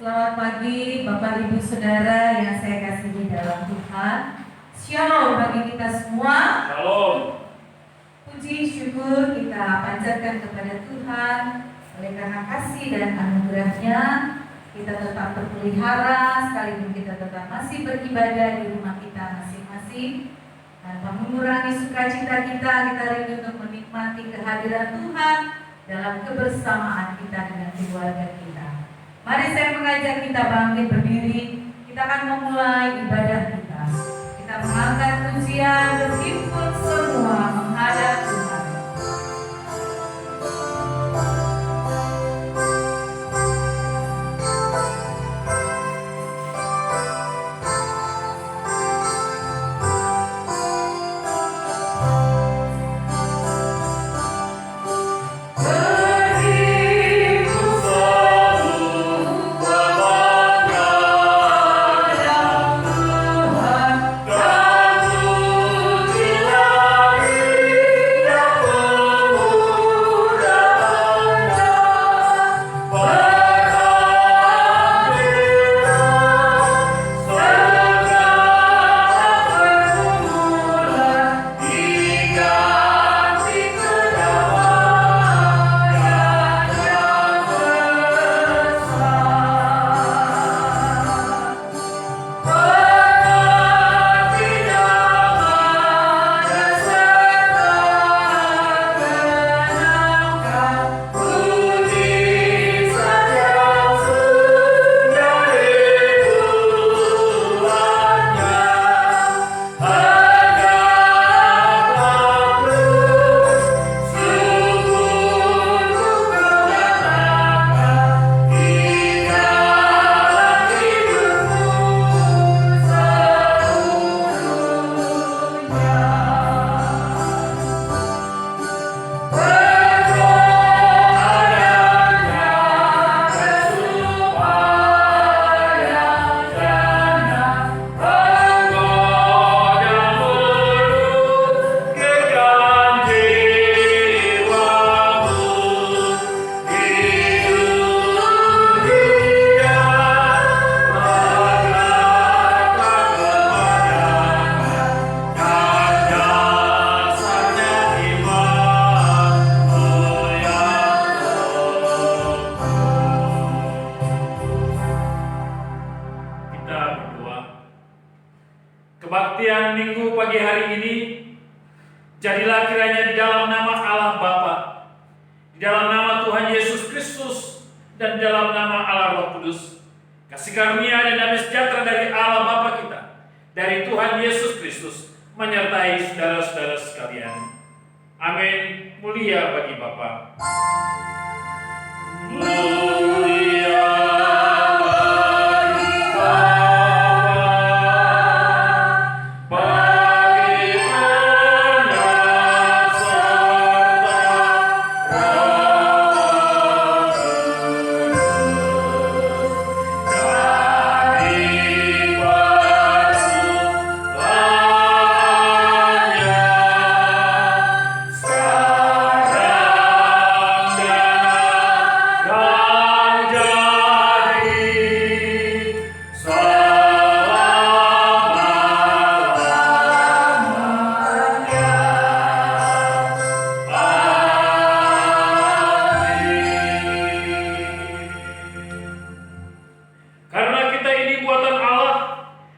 Selamat pagi Bapak Ibu Saudara yang saya kasihi dalam Tuhan. Shalom bagi kita semua. Shalom. Puji syukur kita panjatkan kepada Tuhan. Oleh karena kasih dan anugerahnya kita tetap terpelihara, sekalipun kita tetap masih beribadah di rumah kita masing-masing. Tanpa mengurangi sukacita kita rindu untuk menikmati kehadiran Tuhan dalam kebersamaan kita dengan keluarga kita. Mari saya mengajak kita bangkit berdiri. Kita akan memulai ibadah kita. Kita mengangkat pujian, berhimpun semua menghadap Tuhan. Kebaktian Minggu pagi hari ini, jadilah kiranya di dalam nama Allah Bapa, di dalam nama Tuhan Yesus Kristus, dan di dalam nama Allah Roh Kudus, kasih karunia dan damai sejahtera dari Allah Bapa kita, dari Tuhan Yesus Kristus, menyertai saudara-saudara sekalian. Amin. Mulia bagi Bapa. Mulia.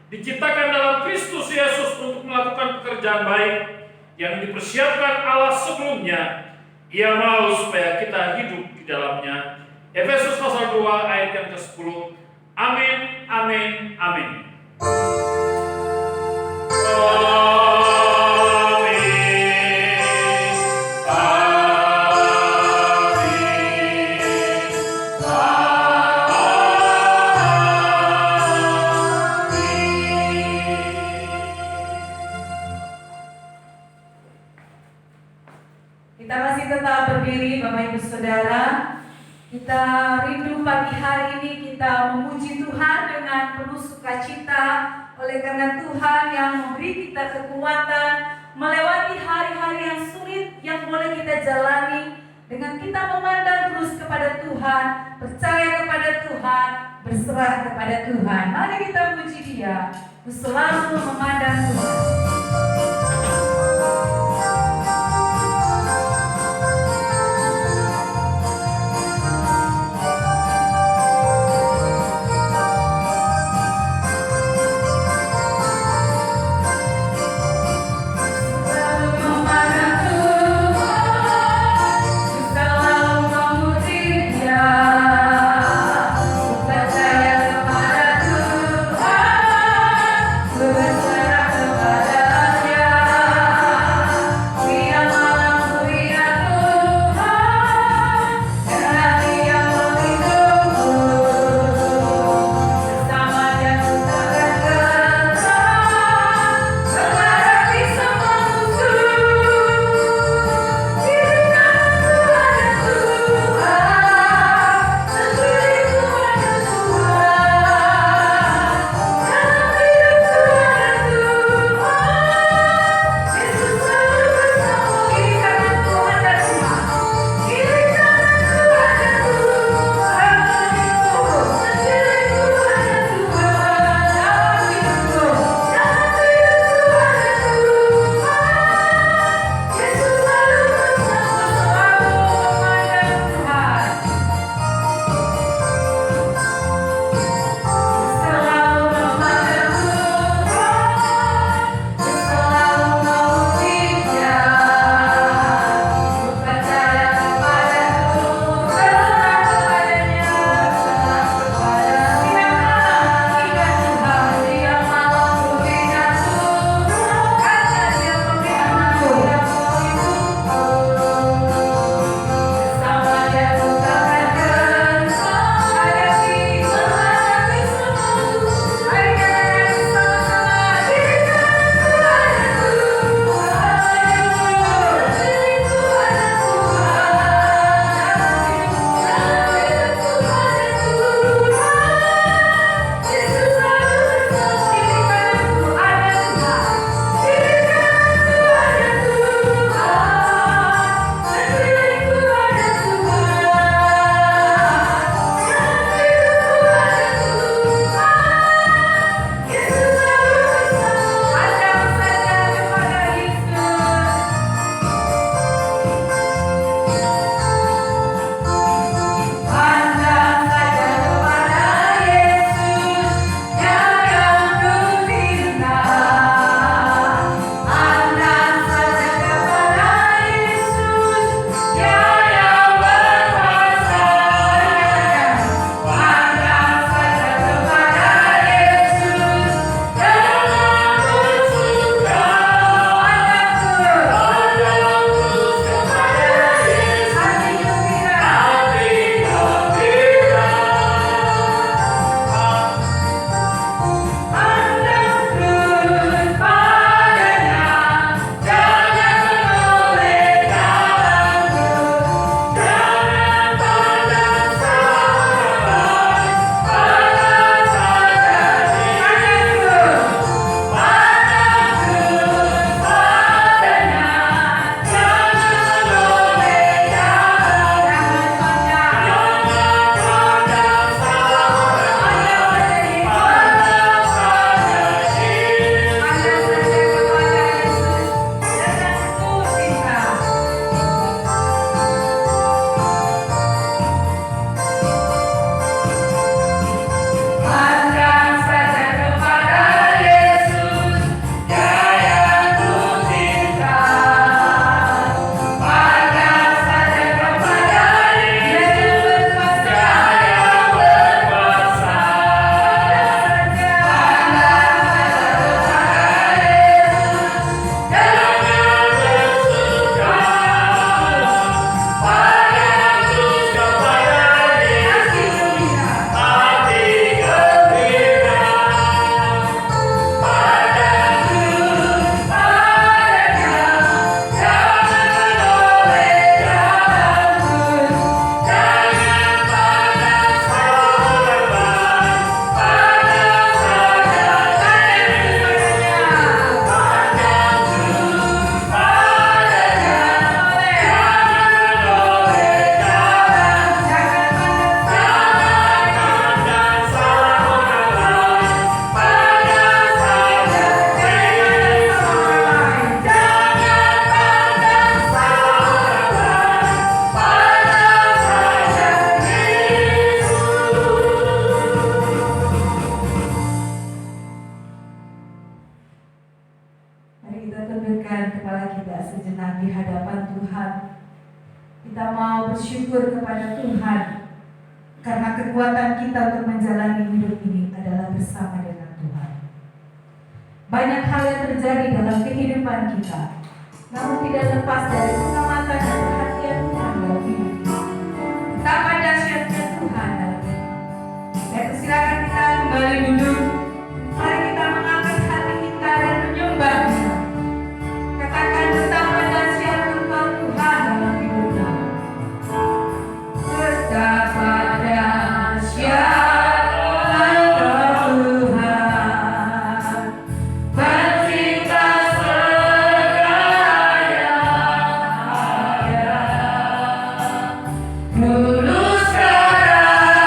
Diciptakan dalam Kristus Yesus untuk melakukan pekerjaan baik yang dipersiapkan Allah sebelumnya. Ia mau supaya kita hidup di dalamnya. Efesus pasal 2 ayat yang ke-10. Amin, amin, amin. Kita masih tetap berdiri Bapak Ibu Saudara. Kita rindu pagi hari ini kita memuji Tuhan dengan penuh sukacita. Oleh karena Tuhan yang memberi kita kekuatan melewati hari-hari yang sulit yang boleh kita jalani. Dengan kita memandang terus kepada Tuhan, percaya kepada Tuhan, berserah kepada Tuhan. Mari kita puji Dia. Ku selalu memandang Tuhan. Berserah kepada-Nya. Kita mau bersyukur kepada Tuhan karena kekuatan kita untuk menjalani hidup ini adalah bersama dengan Tuhan. Banyak hal yang terjadi dalam kehidupan kita, namun tidak lepas dari pengamatan dan perhatian Tuhan dalam hidup kita. Betapa dahsyatnya Tuhan dalam hidup. Saya persilakan kita kembali duduk. Mari kita mengangkat hati kita dan menyembah Dia. Katakan betapa dahsyat Engkau Tuhan dalam hidup kami. Betapa dahsyat Engkau Tuhan, pencipta segala yang ada. Dulu sekarang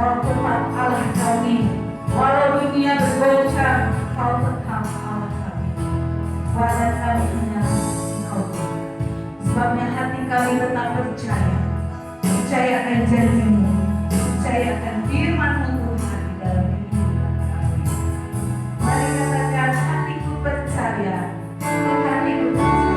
Kau tetap Allah kami. Walau dunia bergoncang, Kau tetap Allah kami. Pada kami hanya Engkau. Sebabnya hati kami tetap percaya akan janji-Mu, percaya akan firman-Mu Tuhan di dalam kehidupan kami. Mari katakan, hatiku percaya, hatiku percaya.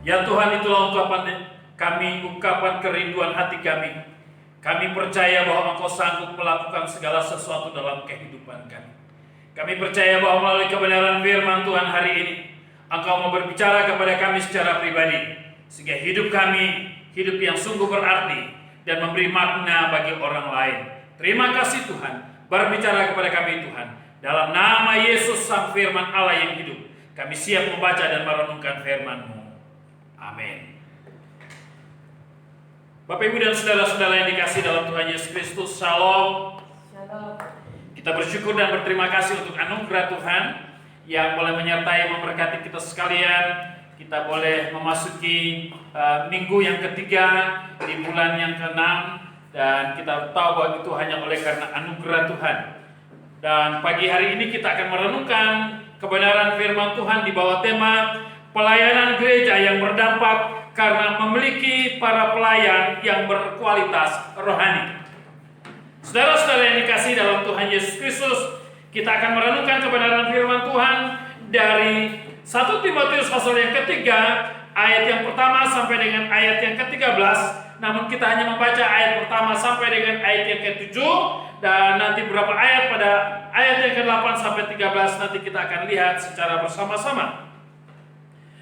Ya Tuhan, itulah ungkapan kami, ungkapan kerinduan hati kami. Kami percaya bahwa Engkau sanggup melakukan segala sesuatu dalam kehidupan kami. Kami percaya bahwa melalui kebenaran firman Tuhan hari ini, Engkau mau berbicara kepada kami secara pribadi, sehingga hidup kami, hidup yang sungguh berarti dan memberi makna bagi orang lain. Terima kasih Tuhan, berbicara kepada kami Tuhan. Dalam nama Yesus Sang Firman Allah yang hidup, kami siap membaca dan merenungkan firman-Mu. Amin. Bapak, Ibu, dan saudara-saudara yang dikasihi dalam Tuhan Yesus Kristus, Shalom. Shalom. Kita bersyukur dan berterima kasih untuk anugerah Tuhan yang boleh menyertai memberkati kita sekalian. Kita boleh memasuki minggu yang ketiga di bulan yang ke-6, dan kita tahu bahwa itu hanya oleh karena anugerah Tuhan. Dan pagi hari ini kita akan merenungkan kebenaran firman Tuhan di bawah tema pelayanan gereja yang berdampak karena memiliki para pelayan yang berkualitas rohani. Saudara-saudara yang dikasihi dalam Tuhan Yesus Kristus, kita akan merenungkan kebenaran firman Tuhan dari 1 Timotius pasal yang ketiga, ayat yang pertama sampai dengan ayat yang ke-13. Namun kita hanya membaca ayat pertama sampai dengan ayat yang ke-7, dan nanti beberapa ayat pada ayat yang ke-8 sampai 13 nanti kita akan lihat secara bersama-sama.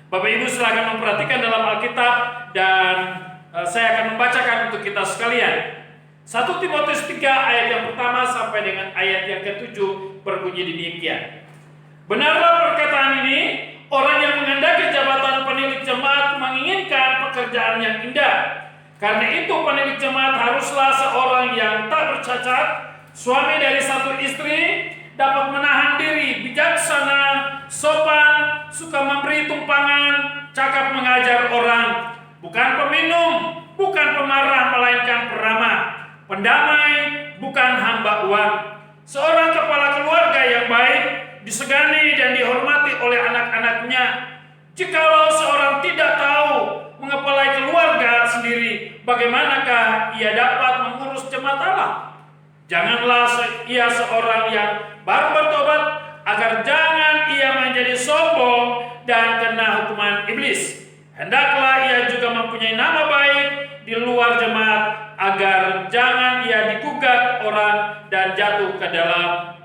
Bapak Ibu silakan memperhatikan dalam Alkitab, dan saya akan membacakan untuk kita sekalian. 1 Timotius 3 ayat yang pertama sampai dengan ayat yang ke-7 berbunyi demikian. Benarlah perkataan ini, orang yang menghendaki jabatan penilik jemaat menginginkan pekerjaan yang indah. Karena itu penilik jemaat haruslah seorang yang tak bercacat, suami dari satu istri, dapat menahan diri, bijaksana, sopan, suka memberi tumpangan, cakap mengajar orang, bukan peminum, bukan pemarah melainkan peramah, pendamai, bukan hamba uang. Seorang kepala keluarga yang baik, disegani dan dihormati oleh anak-anaknya. Jikalau seorang tidak tahu mengepalai keluarga sendiri, bagaimanakah ia dapat mengurus jemaat Allah? Janganlah ia seorang yang baru bertobat, agar jangan ia menjadi sombong dan kena hukuman iblis. Hendaklah ia juga mempunyai nama baik di luar jemaat, agar jangan ia digugat orang dan jatuh ke dalam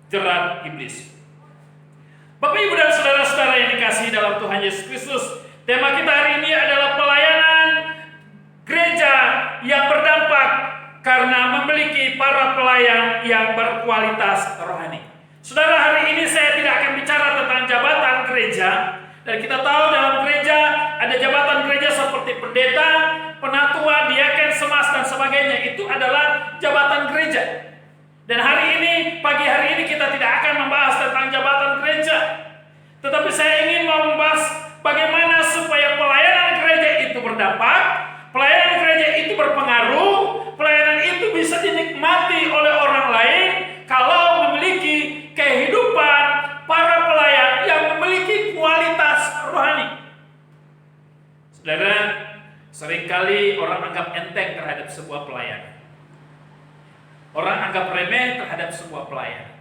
jerat iblis. Bapak, Ibu, dan saudara-saudara yang dikasihi dalam Tuhan Yesus Kristus, tema kita hari ini adalah pelayanan gereja yang berdampak karena memiliki para pelayan yang berkualitas rohani. Saudara, hari ini saya tidak akan bicara tentang jabatan gereja. Dan kita tahu dalam gereja ada jabatan gereja seperti pendeta, penatua, diaken, semas, dan sebagainya. Itu adalah jabatan gereja. Dan hari ini, pagi hari ini kita tidak akan membahas tentang jabatan gereja. Tetapi saya ingin mau membahas bagaimana supaya pelayanan gereja itu berdampak, pelayanan gereja itu berpengaruh, pelayanan itu bisa dinikmati oleh orang lain kalau memiliki kehidupan para pelayan yang memiliki kualitas rohani. Saudara, seringkali orang anggap enteng terhadap sebuah pelayanan. Orang anggap remeh terhadap sebuah pelayanan.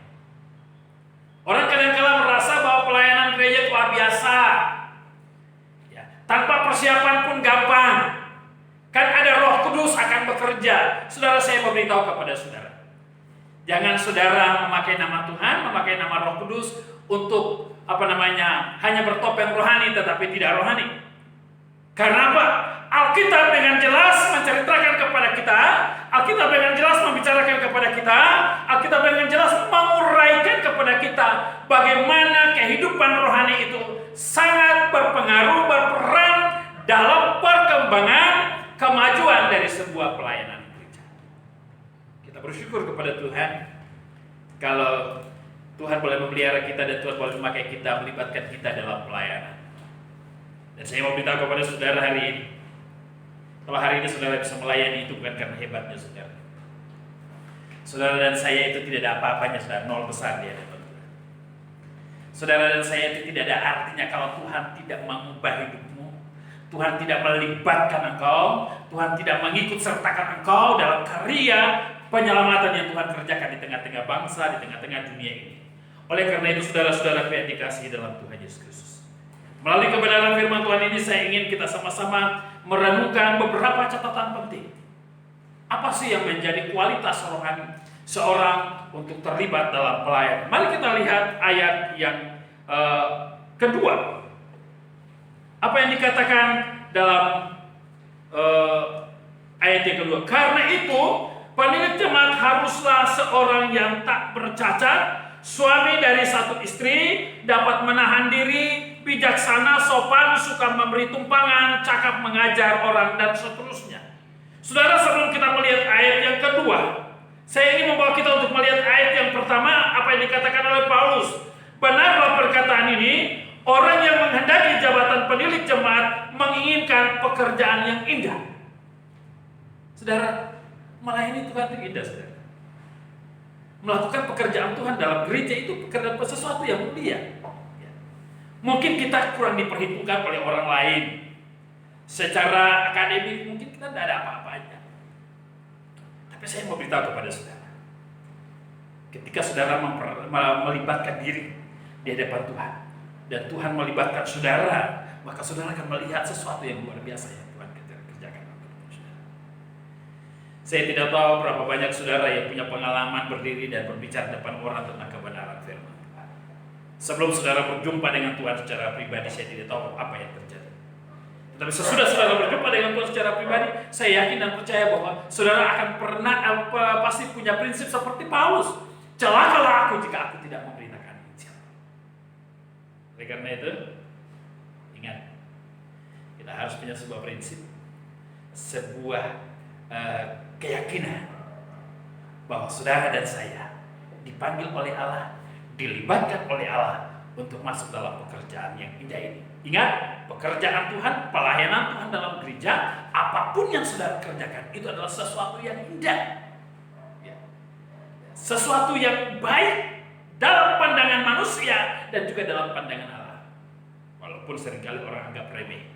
Orang kadang-kala merasa bahwa pelayanan gereja itu biasa, ya, tanpa persiapan pun gampang. Kan ada Roh Kudus akan bekerja. Saudara, saya mau beritahu kepada saudara, jangan saudara memakai nama Tuhan, memakai nama Roh Kudus untuk hanya bertopeng rohani tetapi tidak rohani. Karena apa? Alkitab dengan jelas menceritakan kepada kita, Alkitab dengan jelas membicarakan kepada kita, Alkitab dengan jelas menguraikan kepada kita bagaimana kehidupan rohani itu sangat berpengaruh, berperan dalam perkembangan kemajuan dari sebuah pelayanan gereja. Kita bersyukur kepada Tuhan kalau Tuhan boleh memelihara kita dan Tuhan boleh memakai kita, melibatkan kita dalam pelayanan. Dan saya mau beritahu kepada saudara hari ini, kalau hari ini saudara bisa melayani itu bukan karena hebatnya saudara. Saudara dan saya itu tidak ada apa-apanya, saudara, nol besar di hadapan Tuhan. Saudara dan saya itu tidak ada artinya kalau Tuhan tidak mengubah hidupmu, Tuhan tidak melibatkan engkau, Tuhan tidak mengikut sertakan engkau dalam karya penyelamatan yang Tuhan kerjakan di tengah-tengah bangsa, di tengah-tengah dunia ini. Oleh karena itu saudara-saudara yang dikasihi dalam Tuhan Yesus Kristus, melalui kebenaran firman Tuhan ini saya ingin kita sama-sama merenungkan beberapa catatan penting. Apa sih yang menjadi kualitas rohani seorang untuk terlibat dalam pelayanan? Mari kita lihat ayat yang kedua. Apa yang dikatakan dalam ayat yang kedua? Karena itu penilik jemaat haruslah seorang yang tak bercacat, suami dari satu istri, dapat menahan diri, bijaksana, sopan, suka memberi tumpangan, cakap mengajar orang, dan seterusnya. Saudara, sebelum kita melihat ayat yang kedua, saya ingin membawa kita untuk melihat ayat yang pertama, apa yang dikatakan oleh Paulus. Benarlah perkataan ini, orang yang menghendaki jabatan penilik jemaat menginginkan pekerjaan yang indah. Saudara, melayani Tuhan itu indah, saudara. Melakukan pekerjaan Tuhan dalam gereja itu pekerjaan sesuatu yang mulia. Mungkin kita kurang diperhitungkan oleh orang lain. Secara akademik mungkin kita tidak ada apa-apanya. Tapi saya mau beritahu kepada saudara, ketika saudara melibatkan diri di hadapan Tuhan, dan Tuhan melibatkan saudara, maka saudara akan melihat sesuatu yang luar biasa yang Tuhan kerjakan. Saya tidak tahu berapa banyak saudara yang punya pengalaman berdiri dan berbicara depan orang tentang kebenaran firman Tuhan. Sebelum saudara berjumpa dengan Tuhan secara pribadi, saya tidak tahu apa yang terjadi. Tetapi sesudah saudara berjumpa dengan Tuhan secara pribadi, saya yakin dan percaya bahwa saudara akan pasti punya prinsip seperti Paulus. Celakalah aku jika aku tidak memberitakan Injil. Oleh karena itu, ingat, kita harus punya sebuah prinsip, sebuah keyakinan bahwa saudara dan saya dipanggil oleh Allah, dilibatkan oleh Allah untuk masuk dalam pekerjaan yang indah ini. Ingat, pekerjaan Tuhan, pelayanan Tuhan dalam gereja, apapun yang saudara kerjakan, itu adalah sesuatu yang indah. Ya. Sesuatu yang baik dalam pandangan manusia dan juga dalam pandangan Allah. Walaupun seringkali orang anggap remeh.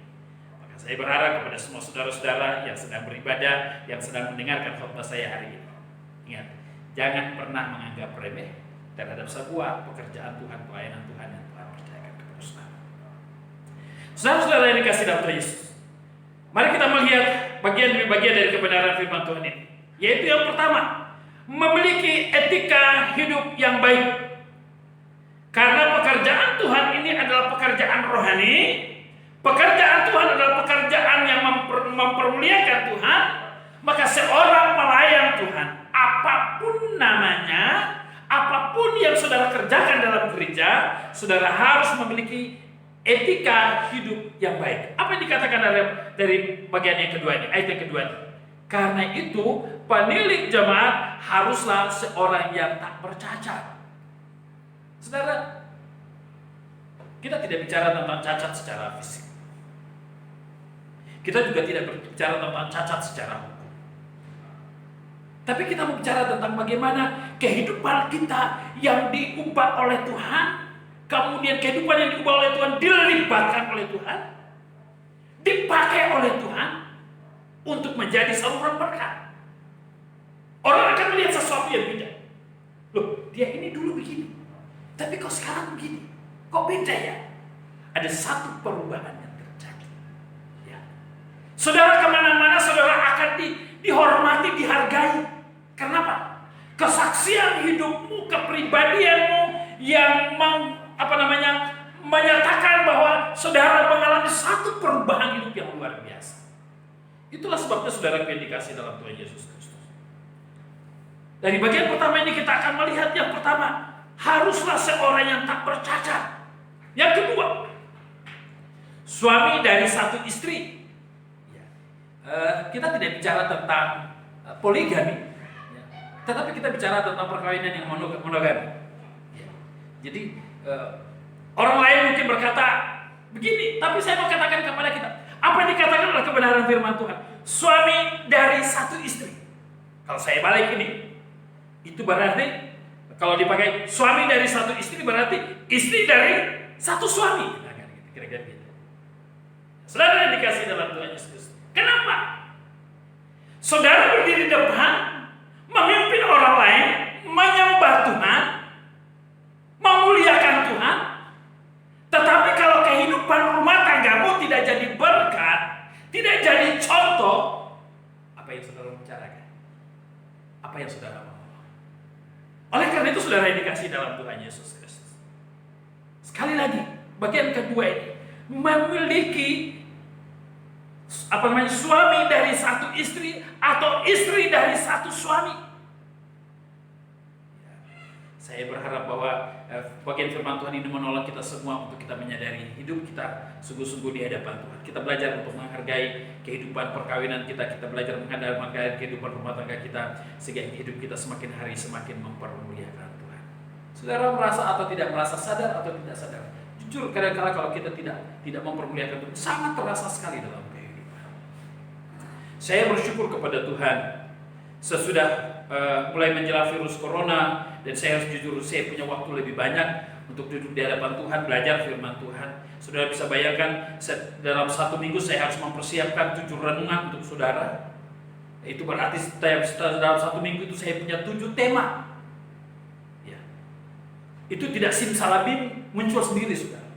Maka saya berharap kepada semua saudara-saudara yang sedang beribadah, yang sedang mendengarkan khotbah saya hari ini. Ingat, jangan pernah menganggap remeh terhadap sebuah pekerjaan Tuhan, pelayanan Tuhan yang Tuhan percayakan kepada saudara. Saudara-saudara yang dikasih dalam Tuhan Yesus, mari kita melihat bagian demi bagian dari kebenaran firman Tuhan ini. Yaitu yang pertama, memiliki etika hidup yang baik. Karena pekerjaan Tuhan ini adalah pekerjaan rohani, pekerjaan Tuhan adalah pekerjaan yang mempermuliakan Tuhan, maka seorang pelayan Tuhan, apapun namanya, apapun yang saudara kerjakan dalam gereja, saudara harus memiliki etika hidup yang baik. Apa yang dikatakan dari bagian yang kedua ini, ayat yang kedua ini? Karena itu, penilik jemaat haruslah seorang yang tak bercacat. Saudara, kita tidak bicara tentang cacat secara fisik. Kita juga tidak berbicara tentang cacat secara hukum. Tapi kita bicara tentang bagaimana kehidupan kita yang diubah oleh Tuhan, kemudian kehidupan yang diubah oleh Tuhan dilibatkan oleh Tuhan, dipakai oleh Tuhan untuk menjadi saluran berkat. Orang akan melihat sesuatu yang beda. Loh, dia ini dulu begini, tapi kok sekarang begini? Kok beda ya? Ada satu perubahan yang terjadi. Ya. Saudara kemana-mana, saudara akan dihormati, dihargai. Kenapa? Kesaksian hidupmu, kepribadianmu yang menyatakan bahwa saudara mengalami satu perubahan hidup yang luar biasa. Itulah sebabnya saudara dikasih dalam Tuhan Yesus Kristus. Dari bagian pertama ini kita akan melihat yang pertama, haruslah seorang yang tak bercacat. Yang kedua, suami dari satu istri. Kita tidak bicara tentang poligami, tetapi kita bicara tentang perkawinan yang monogami. Jadi orang lain mungkin berkata begini, tapi saya mau katakan kepada kita, apa yang dikatakan adalah kebenaran firman Tuhan. Suami dari satu istri. Kalau saya balik ini, itu berarti kalau dipakai suami dari satu istri berarti istri dari satu suami. Kira-kira gitu. Saudara yang dikasih dalam Tuhan Yesus. Kenapa? Saudara berdiri depan, memimpin orang lain, menyembah Tuhan, memuliakan Tuhan. Tetapi kalau kehidupan rumah tanggamu tidak jadi berkat, tidak jadi contoh, apa yang saudara bicarakan? Apa yang saudara mau? Oleh karena itu saudara yang dikasih dalam Tuhan Yesus Kristus. Sekali lagi, bagian kedua ini memiliki suami dari satu istri atau istri dari satu suami. Saya berharap bahwa bagian firman Tuhan ini menolong kita semua untuk kita menyadari hidup kita sungguh-sungguh di hadapan Tuhan. Kita belajar untuk menghargai kehidupan perkawinan kita, kita belajar menghargai kehidupan rumah tangga kita, sehingga hidup kita semakin hari semakin mempermuliakan Tuhan. Saudara merasa atau tidak merasa, sadar atau tidak sadar, jujur kadang-kadang kalau kita tidak mempermuliakan Tuhan, sangat terasa sekali dalam kehidupan. Saya bersyukur kepada Tuhan sesudah mulai menjelang virus corona, dan saya harus jujur, saya punya waktu lebih banyak untuk duduk di hadapan Tuhan, belajar firman Tuhan. Saudara bisa bayangkan, dalam 1 minggu saya harus mempersiapkan 7 renungan untuk saudara. Itu berarti dalam 1 minggu itu saya punya 7 tema. Ya. Itu tidak simsalabim muncul sendiri, saudara.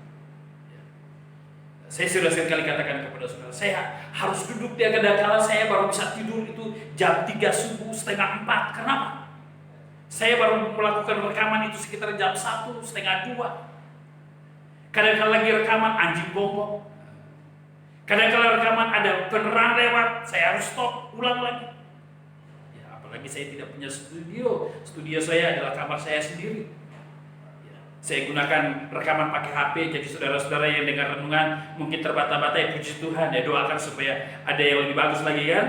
Saya sudah sekali katakan kepada saudara, saya harus duduk di kadang-kala saya baru bisa tidur itu jam 3 subuh, setengah 4. Kenapa? Saya baru melakukan rekaman itu sekitar jam 1, setengah 2. Kadang-kadang lagi rekaman anjing gonggong. Kadang-kadang rekaman ada penerangan lewat, saya harus stop, ulang lagi. Ya, apalagi saya tidak punya studio. Studio saya adalah kamar saya sendiri. Ya, saya gunakan rekaman pakai HP, jadi saudara-saudara yang dengar renungan mungkin terbata-bata, ya puji Tuhan, ya doakan supaya ada yang lebih bagus lagi kan.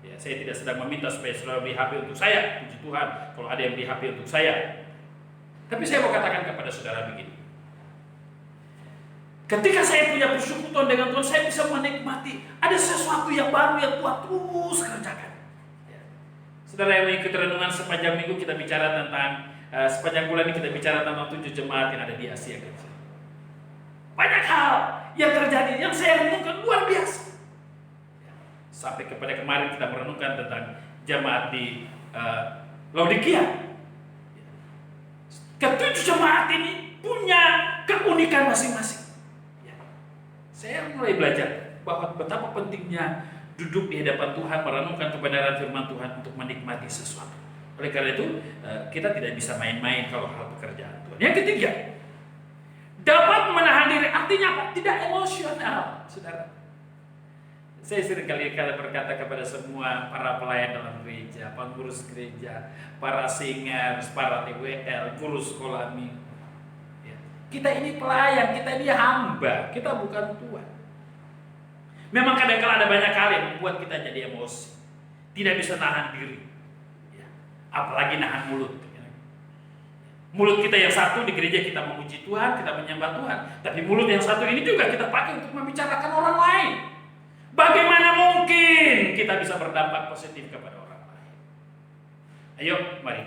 Ya, saya tidak sedang meminta supaya saudara beli HP untuk saya, puji Tuhan kalau ada yang beli HP untuk saya. Tapi saya mau katakan kepada saudara begini. Ketika saya punya persekutuan dengan Tuhan, saya bisa menikmati ada sesuatu yang baru yang Tuhan terus kerjakan. Ya. Saudara yang mengikuti renungan sepanjang minggu, kita bicara tentang sepanjang bulan ini kita bicara tentang 7 jemaat yang ada di Asia Kecil. Banyak hal yang terjadi yang saya renungkan luar biasa. Ya. Sampai kepada kemarin kita merenungkan tentang jemaat di Laodikia. Ya. Ketujuh jemaat ini punya keunikan masing-masing. Saya mulai belajar bahwa betapa pentingnya duduk di hadapan Tuhan, merenungkan kebenaran firman Tuhan untuk menikmati sesuatu. Oleh karena itu, kita tidak bisa main-main kalau hal pekerjaan Tuhan. Yang ketiga, dapat menahan diri. Artinya apa? Tidak emosional, saudara. Saya sering kali berkata kepada semua para pelayan dalam gereja, pengurus gereja, para singers, para TWL, guru sekolah minggu. Kita ini pelayan, kita ini hamba, kita bukan Tuhan. Memang kadang-kadang ada banyak hal yang membuat kita jadi emosi, tidak bisa nahan diri, ya. Apalagi nahan mulut. Mulut kita yang satu di gereja kita memuji Tuhan, kita menyembah Tuhan, tapi mulut yang satu ini juga kita pakai untuk membicarakan orang lain. Bagaimana mungkin kita bisa berdampak positif kepada orang lain? Ayo, mari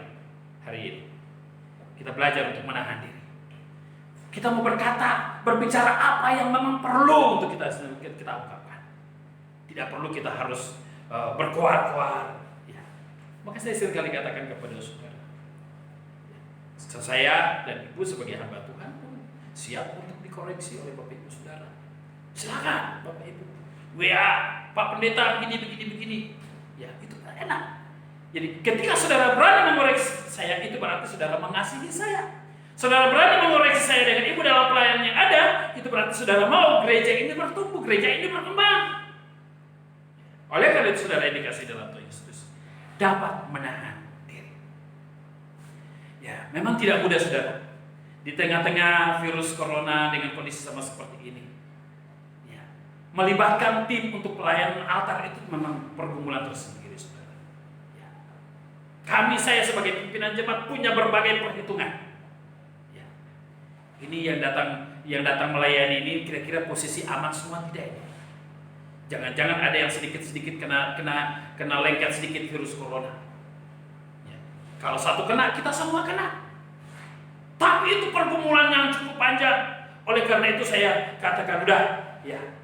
hari ini kita belajar untuk menahan diri. Kita mau berkata, berbicara apa yang memang perlu untuk kita ungkapkan. Tidak perlu kita harus berkoar-koar. Ya. Maka saya sering kali katakan kepada saudara, saya dan ibu sebagai hamba Tuhan pun siap untuk dikoreksi oleh Bapak Ibu saudara. Silakan Bapak Ibu. WA, Pak Pendeta begini. Ya, itu enak. Jadi ketika saudara berani mengoreksi saya, itu berarti saudara mengasihi saya. Saudara berani mengoreksi saya dengan ibu dalam pelayanan yang ada, itu berarti saudara mau gereja ini bertumbuh, gereja ini berkembang. Oleh karena itu saudara yang dikasih dalam Tuhan Yesus dapat menahan diri. Ya, memang tidak mudah saudara. Di tengah-tengah virus corona dengan kondisi sama seperti ini, ya, melibatkan tim untuk pelayanan altar itu memang pergumulan tersendiri saudara. Ya. Saya sebagai pimpinan jemaat punya berbagai perhitungan. Ini yang datang melayani ini kira-kira posisi aman semua tidak ini? Jangan-jangan ada yang sedikit-sedikit kena lengket sedikit virus corona. Ya. Kalau satu kena, kita semua kena. Tapi itu pergumulan yang cukup panjang. Oleh karena itu saya katakan udah, ya.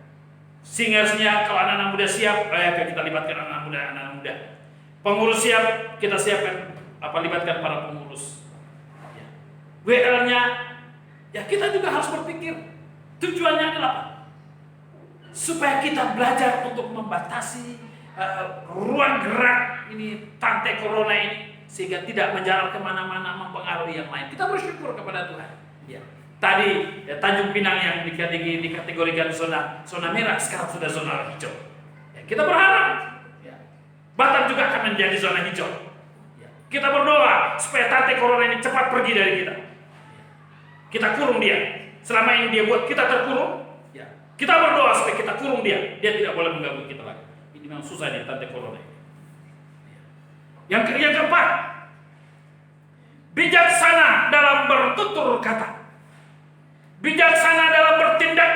Singersnya kalau anak-anak muda siap, kita libatkan anak-anak muda. Pengurus siap, kita siapkan libatkan para pengurus. Ya. WL-nya ya kita juga harus berpikir tujuannya adalah apa? Supaya kita belajar untuk membatasi ruang gerak ini rantai corona ini sehingga tidak menjalar kemana-mana mempengaruhi yang lain. Kita bersyukur kepada Tuhan. Ya. Tadi Tanjung Pinang yang dikategorikan zona merah sekarang sudah zona hijau. Ya, kita berharap Batam juga akan menjadi zona hijau. Ya. Kita berdoa supaya rantai corona ini cepat pergi dari kita. Kita kurung dia. Selama ini dia buat kita terkurung. Ya. Kita berdoa supaya kita kurung dia. Dia tidak boleh mengganggu kita lagi. Ini memang susah di rantai corona ini. Yang keempat, bijaksana dalam bertutur kata. Bijaksana dalam bertindak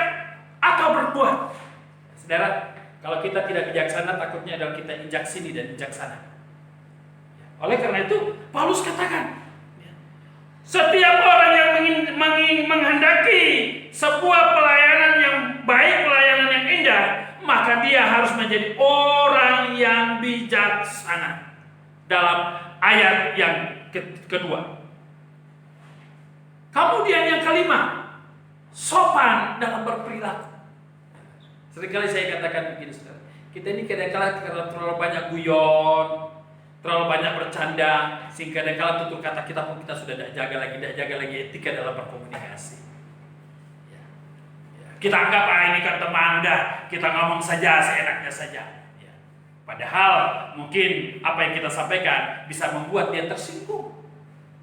atau berbuat. Saudara, kalau kita tidak bijaksana, takutnya adalah kita injak sini dan injak sana. Oleh karena itu, Paulus katakan, setiap orang yang menghendaki sebuah pelayanan yang baik, pelayanan yang indah, maka dia harus menjadi orang yang bijaksana. Dalam ayat yang kedua. Kemudian yang kelima, sopan dalam berperilaku. Seringkali saya katakan begini, saudara. Kita ini kadang-kadang karena terlalu banyak guyon, terlalu banyak bercanda, sehingga kadang-kadang tutur kata kita pun kita sudah tidak jaga lagi etika dalam berkomunikasi. Ya. Kita anggap ini kan teman, udah kita ngomong saja seenaknya saja. Ya. Padahal mungkin apa yang kita sampaikan bisa membuat dia tersinggung.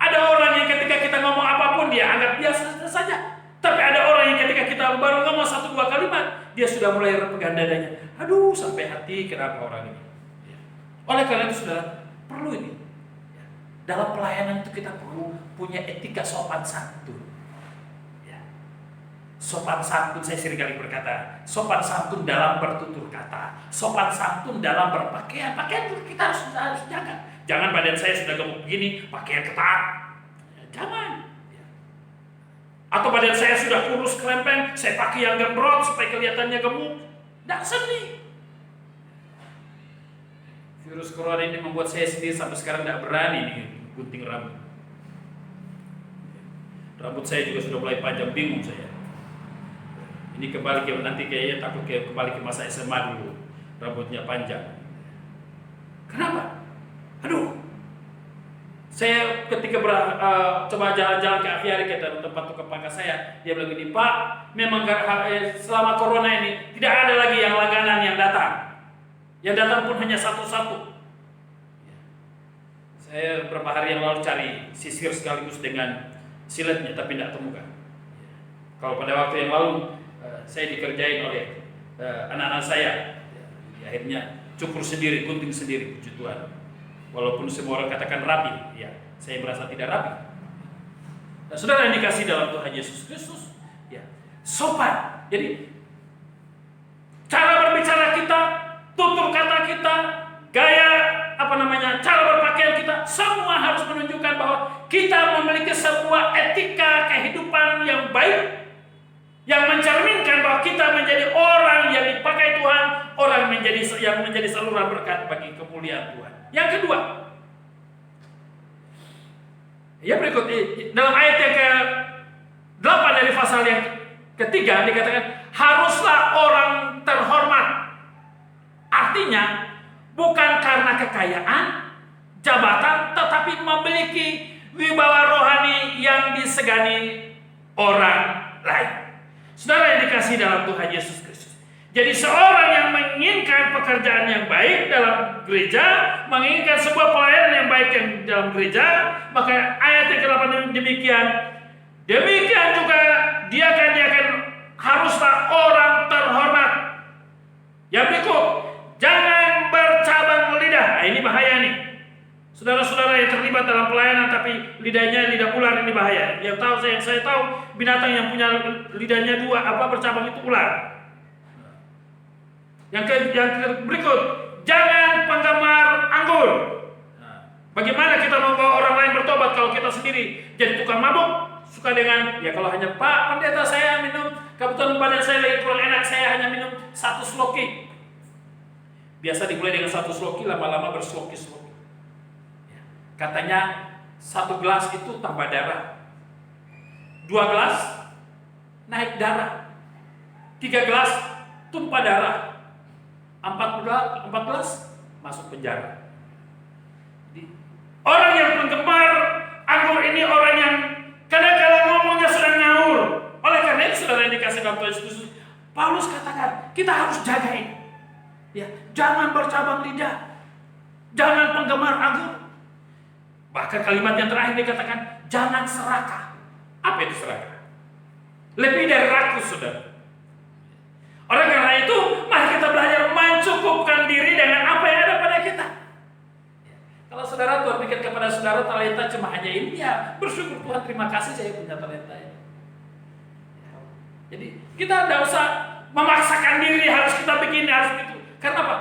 Ada orang yang ketika kita ngomong apapun dia anggap biasa saja. Tapi ada orang yang ketika kita baru ngomong 1-2 kalimat, dia sudah mulai repegan dadanya. Aduh, sampai hati kenapa orang ini. Ya. Oleh karena itu saudara, perlu ini. Ya. Dalam pelayanan itu kita perlu punya etika sopan santun. Ya. Sopan santun, saya seringkali berkata, sopan santun dalam bertutur kata, sopan santun dalam berpakaian. Pakaian itu kita harus jaga. Jangan badan saya sudah gemuk begini, pakaian ketat. Ya, jangan. Ya. Atau badan saya sudah kurus kelempeng, saya pakai yang gembrot supaya kelihatannya gemuk. Tidak seni. Virus corona ini membuat saya sendiri sampai sekarang tidak berani nih gunting rambut. Rambut saya juga sudah mulai panjang, bingung saya. Ini kembali ke nanti kayaknya takut kembali ke masa SMA dulu, rambutnya panjang. Kenapa? Aduh, saya ketika coba jalan-jalan ke aviari ke tempat tukang pangkas saya, dia bilang gini, Pak, memang selama corona ini tidak ada lagi yang langganan yang datang. Yang datang pun hanya satu-satu. Saya beberapa hari yang lalu cari sisir sekaligus dengan siletnya, tapi tidak temukan. Kalau pada waktu yang lalu saya dikerjain oleh anak-anak saya, akhirnya cukur sendiri, gunting sendiri, puji Tuhan. Walaupun semua orang katakan rapi, ya, saya merasa tidak rapi. Nah, saudara yang dikasih dalam Tuhan Yesus Kristus, ya, sopan. Jadi cara berbicara kita, tutur kata kita, gaya cara berpakaian kita, semua harus menunjukkan bahwa kita memiliki sebuah etika kehidupan yang baik, yang mencerminkan bahwa kita menjadi orang yang dipakai Tuhan, orang yang menjadi saluran berkat bagi kemuliaan Tuhan. Yang kedua, ya berikut dalam ayat yang ke-8 dari pasal yang ketiga dikatakan haruslah orang terhormat. Artinya bukan karena kekayaan, jabatan, tetapi memiliki wibawa rohani yang disegani orang lain. Saudara yang dikasihi dalam Tuhan Yesus Kristus. Jadi seorang yang menginginkan pekerjaan yang baik dalam gereja, menginginkan sebuah pelayanan yang baik dalam gereja, maka ayat yang ke-8 demikian. Demikian juga dia akan haruslah orang terhormat. Yang berikut, jangan bercabang lidah. Nah, ini bahaya nih. Saudara-saudara yang terlibat dalam pelayanan tapi lidahnya lidah ular, ini bahaya. Yang saya tahu binatang yang punya lidahnya bercabang itu ular. Yang berikut, jangan penggemar anggur. Bagaimana kita membawa orang lain bertobat kalau kita sendiri jadi tukang mabuk? Suka dengan, ya kalau hanya Pak Pendeta saya minum, kebetulan badan saya lagi kurang enak, saya hanya minum 1 sloki. Biasa dimulai dengan 1 sloki, lama-lama bersloki-sloki. Katanya 1 gelas itu tambah darah, 2 gelas naik darah, 3 gelas tumpah darah, 4 gelas masuk penjara. Jadi, orang yang penggemar anggur ini orang yang kadang-kadang ngomongnya sudah ngawur. Oleh karena itu saudara yang dikasih dalam Tuhan Yesus, Paulus katakan kita harus jaga ini. Ya, jangan bercabang lidah, jangan penggemar anggur. Bahkan kalimat yang terakhir dikatakan jangan serakah. Apa itu serakah? Lebih dari rakus, saudara. Oleh karena itu, mari kita belajar mencukupkan diri dengan apa yang ada pada kita. Kalau saudara Tuhan berikan kepada saudara talenta cuma hanya ini, ya bersyukur Tuhan, terima kasih saya punya talenta ini. Jadi kita tidak usah memaksakan diri harus kita begini, harus begitu. Karena apa?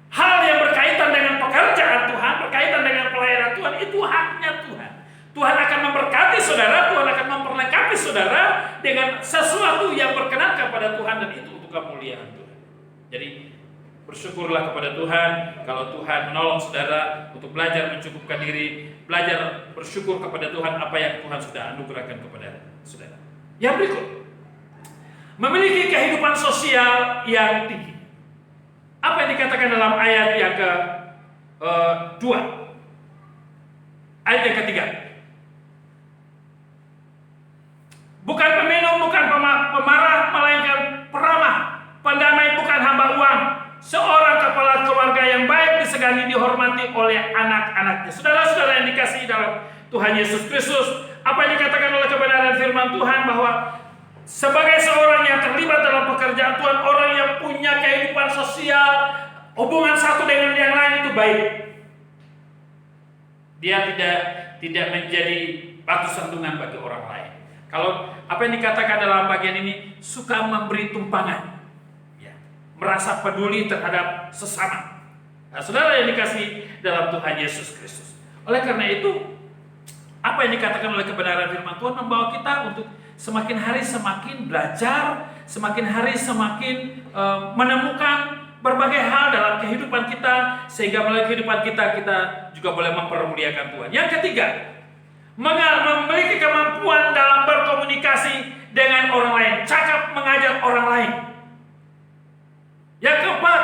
Hal yang berkaitan dengan pekerjaan Tuhan, berkaitan dengan pelayanan Tuhan, itu haknya Tuhan. Tuhan akan memberkati saudara, Tuhan akan memperlengkapi saudara dengan sesuatu yang berkenan kepada Tuhan, dan itu untuk kemuliaan Tuhan. Jadi bersyukurlah kepada Tuhan kalau Tuhan menolong saudara untuk belajar mencukupkan diri, belajar bersyukur kepada Tuhan apa yang Tuhan sudah anugerahkan kepada saudara. Yang berikut, memiliki kehidupan sosial yang tinggi. Apa yang dikatakan dalam ayat yang ke-2? Ayat yang ketiga. Bukan peminum, bukan pemarah, melainkan disegani, dihormati oleh anak-anaknya. Saudara-saudara yang dikasihi dalam Tuhan Yesus Kristus, apa yang dikatakan oleh kebenaran firman Tuhan bahwa sebagai seorang yang terlibat dalam pekerjaan Tuhan, orang yang punya kehidupan sosial, hubungan satu dengan yang lain itu baik. Dia tidak menjadi batu sandungan bagi orang lain. Kalau apa yang dikatakan dalam bagian ini, suka memberi tumpangan, ya, merasa peduli terhadap sesama. Nah, saudara yang dikasihi dalam Tuhan Yesus Kristus. Oleh karena itu, apa yang dikatakan oleh kebenaran firman Tuhan membawa kita untuk semakin hari semakin belajar, semakin hari semakin menemukan berbagai hal dalam kehidupan kita, sehingga melalui kehidupan kita juga boleh mempermuliakan Tuhan. Yang ketiga, memiliki kemampuan dalam berkomunikasi dengan orang lain, cakap mengajar orang lain. Yang keempat,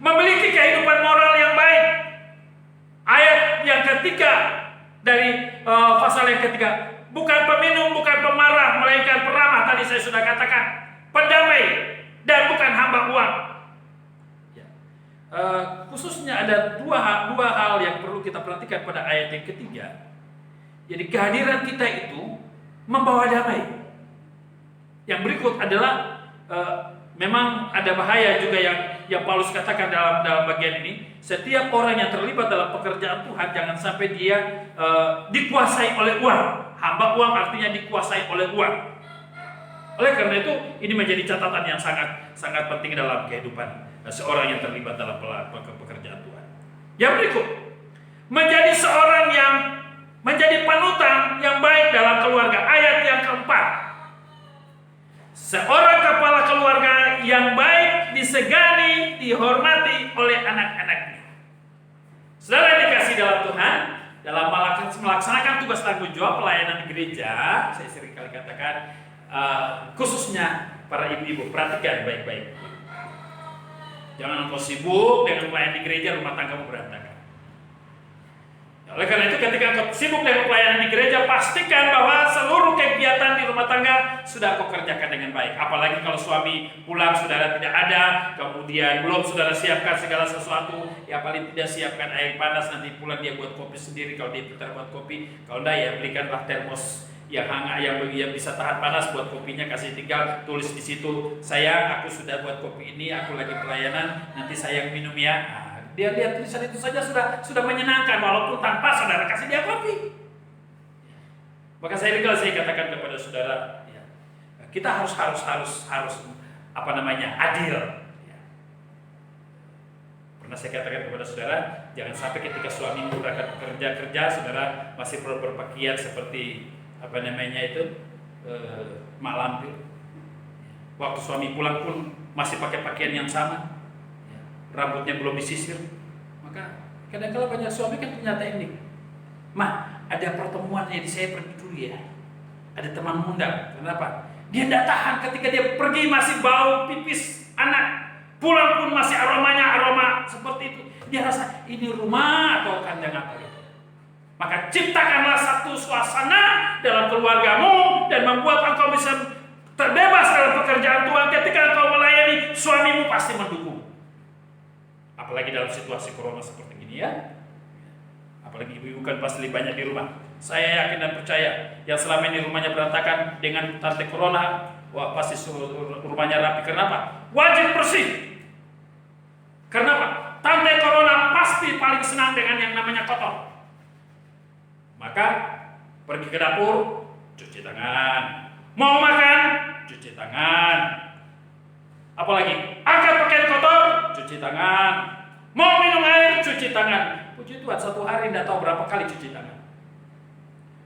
memiliki kehidupan moral yang baik. Ayat yang ketiga dari pasal yang ketiga, bukan peminum, bukan pemarah, melainkan peramah. Tadi saya sudah katakan, pendamai dan bukan hamba uang. Ya. Khususnya ada dua hal yang perlu kita perhatikan pada ayat yang ketiga. Jadi kehadiran kita itu membawa damai. Yang berikut adalah memang ada bahaya juga yang Paulus katakan dalam bagian ini. Setiap orang yang terlibat dalam pekerjaan Tuhan, jangan sampai dia dikuasai oleh uang. Hamba uang artinya dikuasai oleh uang. Oleh karena itu, ini menjadi catatan yang sangat penting dalam kehidupan seorang yang terlibat dalam pekerjaan Tuhan. Yang berikut, menjadi seorang yang menjadi panutan yang baik dalam keluarga. Ayat yang keempat, seorang kepala keluarga yang baik disegani, dihormati oleh anak-anaknya. Saudara yang dikasihi dalam Tuhan, dalam melaksanakan tugas tanggung jawab pelayanan di gereja, saya sering kali katakan, khususnya para ibu-ibu, perhatikan baik-baik. Jangan engkau sibuk dengan pelayanan di gereja, rumah tanggamu berantakan. Oleh karena itu, ketika engkau sibuk dengan pelayanan di gereja, pastikan bahwa seluruh kegiatan di rumah tangga sudah kau kerjakan dengan baik. Apalagi kalau suami pulang, saudara tidak ada, kemudian belum saudara siapkan segala sesuatu, ya paling tidak siapkan air panas, nanti pulang dia buat kopi sendiri kalau dia pintar buat kopi. Kalau enggak, ya belikanlah termos yang hangat, yang bisa tahan panas buat kopinya, kasih tinggal tulis di situ, sayang aku sudah buat kopi ini, aku lagi pelayanan, nanti sayang minum ya. Dia lihat tulisan itu saja sudah menyenangkan, walaupun tanpa saudara kasih dia kopi. Maka saya katakan kepada saudara, ya, kita harus adil. Ya. Pernah saya katakan kepada saudara, jangan sampai ketika suami berangkat kerja, saudara masih perlu berpakaian seperti mak lampir. Waktu suami pulang pun masih pakai pakaian yang sama. Rambutnya belum disisir. Maka kadang-kadang banyak suami kan punya teknik. Mah, ada pertemuan, jadi saya pergi dulu ya. Ada teman undang. Kenapa? Dia tidak tahan ketika dia pergi masih bau pipis anak. Pulang pun masih aroma seperti itu. Dia rasa ini rumah atau kandang apa gitu. Maka ciptakanlah satu suasana dalam keluargamu dan membuat engkau bisa terbebas dalam pekerjaan Tuhan. Ketika engkau melayani, suamimu pasti mendukung. Apalagi dalam situasi corona seperti ini ya. Apalagi ibu-ibu kan pasti lebih banyak di rumah. Saya yakin dan percaya yang selama ini rumahnya berantakan dengan tante corona, wah pasti rumahnya rapi. Kenapa? Wajib bersih. Kenapa? Tante corona pasti paling senang dengan yang namanya kotor. Maka pergi ke dapur, cuci tangan. Mau makan, cuci tangan. Apalagi angkat pakaian kotor, cuci tangan. Mau minum air, cuci tangan. Puji Tuhan, satu hari tidak tahu berapa kali cuci tangan.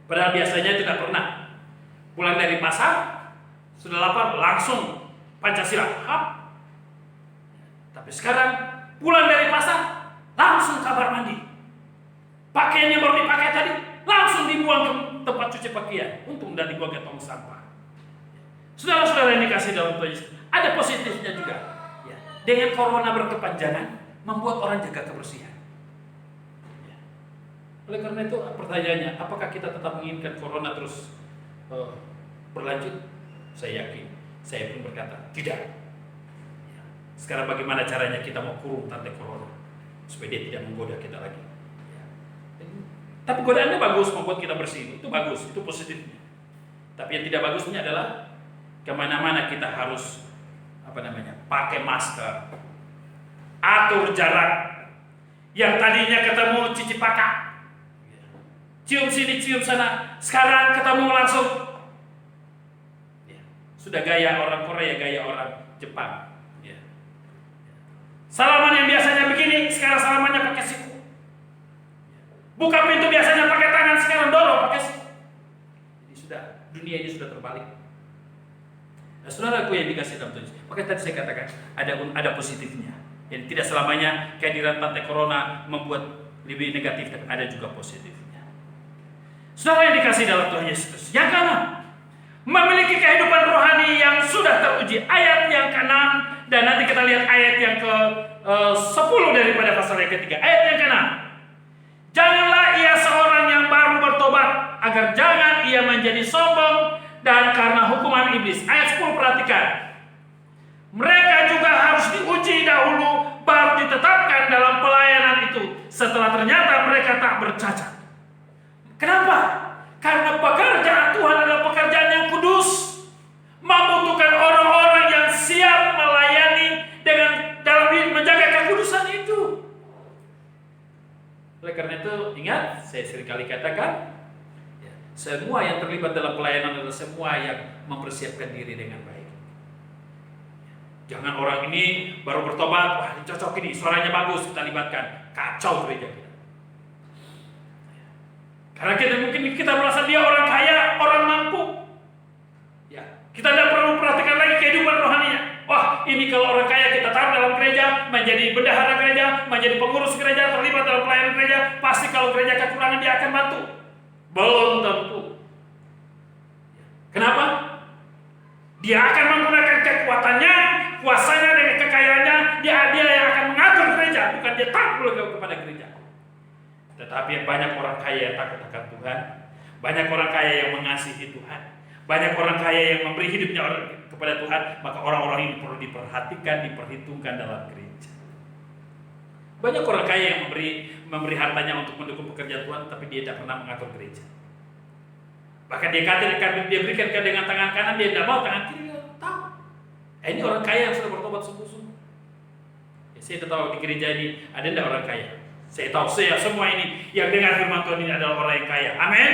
Padahal biasanya tidak pernah. Pulang dari pasar, sudah lapar, langsung Pancasila. Hap. Tapi sekarang pulang dari pasar, langsung kamar mandi. Pakaiannya baru dipakai tadi, langsung dibuang ke tempat cuci pakaian. Untung tidak dibuang ke tong sampah. Saudara-saudara yang dikasih dalam Tuhan Yesus, ada positifnya juga. Ya. Dengan corona berkepanjangan, membuat orang jaga kebersihan. Ya. Oleh karena itu pertanyaannya, apakah kita tetap menginginkan corona terus berlanjut? Saya yakin, saya pun berkata tidak. Ya. Sekarang bagaimana caranya kita mau kurung tante corona? supaya dia tidak menggoda kita lagi. Ya. Tapi godaannya bagus, membuat kita bersih, itu bagus, itu positifnya. Tapi yang tidak bagusnya adalah kemana-mana kita harus pakai masker, atur jarak. Yang tadinya ketemu cici pakak, cium sini cium sana, sekarang ketemu langsung. Sudah gaya orang Korea, gaya orang Jepang. Salaman yang biasanya begini, sekarang salamannya pakai siku. Buka pintu biasanya pakai tangan, sekarang dorong pakai siku. Jadi sudah, dunia ini sudah terbalik. Nah, saudaraku yang dikasih dalam Tuhan, makanya tadi saya katakan ada positifnya. Jadi tidak selamanya kehadiran rantai corona membuat lebih negatif, tapi ada juga positifnya. Saudara yang dikasih dalam Tuhan Yesus, yang kanan, memiliki kehidupan rohani yang sudah teruji. Ayat yang ke-6 dan nanti kita lihat ayat yang ke-10 daripada pasal yang ketiga. Ayat yang ke-6. Janganlah ia seorang yang baru bertobat, agar jangan ia menjadi sombong dan karena hukuman iblis. Ayat 10 perhatikan. Mereka juga harus diuji dahulu, baru ditetapkan dalam pelayanan itu, setelah ternyata mereka tak bercacat. Kenapa? Karena pekerjaan Tuhan adalah pekerjaan yang kudus, membutuhkan orang-orang yang siap melayani dengan dalam menjaga kekudusan itu. Oleh karena itu, ingat, saya seringkali katakan, semua yang terlibat dalam pelayanan adalah semua yang mempersiapkan diri dengan baik. Jangan orang ini baru bertobat, wah ini cocok ini, suaranya bagus, kita libatkan, kacau gereja kita. Karena mungkin kita merasa dia orang kaya, orang mampu. Ya, kita tidak perlu perhatikan lagi kehidupan rohaninya. Wah, ini kalau orang kaya kita taruh dalam gereja, menjadi bendahara gereja, menjadi pengurus gereja, terlibat dalam pelayanan gereja, pasti kalau gereja kekurangan dia akan bantu. Belum tentu. Kenapa? Dia akan menggunakan kekuatannya, kuasanya dengan kekayaannya, dia yang akan mengatur gereja, bukan dia takut kepada gereja. Tetapi banyak orang kaya yang takut akan Tuhan, banyak orang kaya yang mengasihi Tuhan, banyak orang kaya yang memberi hidupnya kepada Tuhan, maka orang-orang ini perlu diperhatikan, diperhitungkan dalam gereja. Banyak orang kaya yang memberi hartanya untuk mendukung pekerjaan Tuhan, tapi dia tidak pernah mengatur gereja. Bahkan dia berikan dengan tangan kanan, dia tidak mau tangan kiri, dia tahu. Ini orang kaya yang sudah bertobat sungguh-sungguh. Saya tahu di gereja ini ada tidak orang kaya. Saya tahu semua ini yang dengar firman Tuhan ini adalah orang yang kaya. Amin.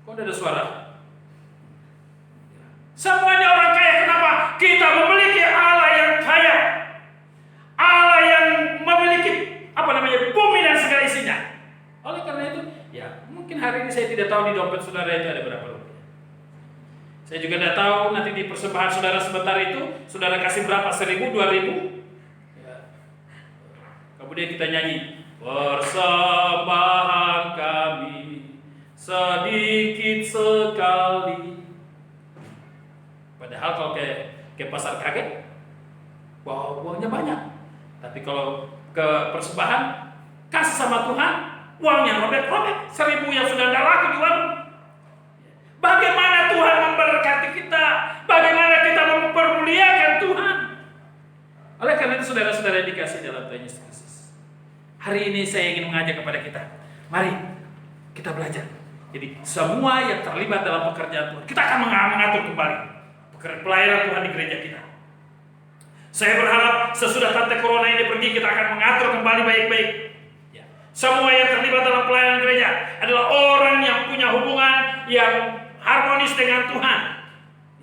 Kok ada suara? Semuanya orang kaya. Kenapa? Kita memiliki Allah yang kaya, Allah yang memiliki bumi dan segala isinya. Oleh karena itu, ya mungkin hari ini saya tidak tahu di dompet saudara itu ada berapa rupiah. Saya juga tidak tahu nanti di persembahan saudara sebentar itu saudara kasih berapa, 1.000, 2.000. Kemudian kita nyanyi, persembahan kami sedikit sekali. Padahal kalau ke pasar kaget, wow, uangnya banyak. Tapi kalau ke persembahan, kasih sama Tuhan, uangnya robek-robek, 1.000 yang sudah tidak laku di warung. Bagaimana Tuhan memberkati kita? Bagaimana kita mempermuliakan Tuhan? Oleh karena itu saudara-saudara yang dikasih dalam Tuhan Yesus Kristus, hari ini saya ingin mengajak kepada kita, mari kita belajar. Jadi semua yang terlibat dalam pekerjaan Tuhan, kita akan mengatur kembali pelayanan Tuhan di gereja kita. Saya berharap sesudah rantai corona ini pergi, kita akan mengatur kembali baik-baik. Ya. Semua yang terlibat dalam pelayanan gereja adalah orang yang punya hubungan yang harmonis dengan Tuhan.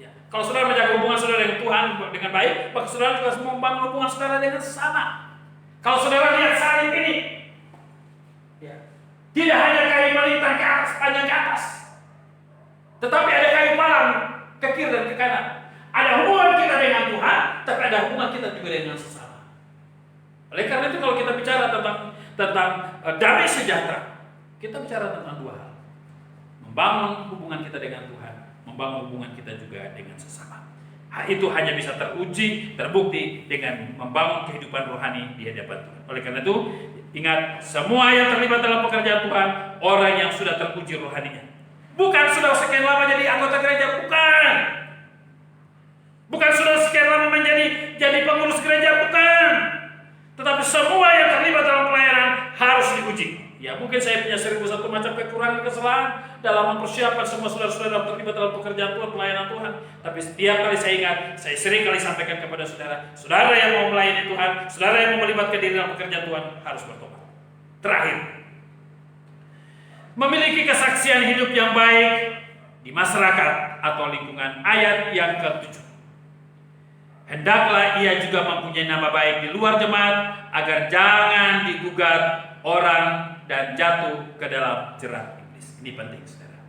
Ya. Kalau saudara menjaga hubungan saudara dengan Tuhan dengan baik, maka saudara juga membangun hubungan saudara dengan sesama. Kalau saudara lihat salib ini, ya, tidak hanya kayu melintang ke atas, panjang ke atas, tetapi ada kayu palang ke kiri dan ke kanan. Ada hubungan kita dengan Tuhan, tapi ada hubungan kita juga dengan sesama. Oleh karena itu kalau kita bicara tentang damai sejahtera, kita bicara tentang dua hal. Membangun hubungan kita dengan Tuhan, membangun hubungan kita juga dengan sesama. Itu hanya bisa teruji, terbukti dengan membangun kehidupan rohani di hadapan Tuhan. Oleh karena itu, ingat, semua yang terlibat dalam pekerjaan Tuhan, orang yang sudah teruji rohaninya. Bukan sudah sekian lama jadi anggota gereja, bukan. Bukan sudah sekian lama jadi pengurus gereja, bukan. Tetapi semua yang terlibat dalam pelayanan harus diuji. Ya mungkin saya punya 1001 macam kekurangan kesalahan dalam mempersiapkan semua saudara-saudara terlibat dalam pekerjaan Tuhan, pelayanan Tuhan. Tapi setiap kali saya ingat, saya sering kali sampaikan kepada saudara yang mau melayani Tuhan, saudara yang mau melibatkan diri dalam pekerjaan Tuhan harus bertobat. Terakhir, memiliki kesaksian hidup yang baik di masyarakat atau lingkungan. Ayat yang ke-7. Hendaklah ia juga mempunyai nama baik di luar jemaat, agar jangan digugat orang dan jatuh ke dalam jerat iblis. Ini penting, saudara.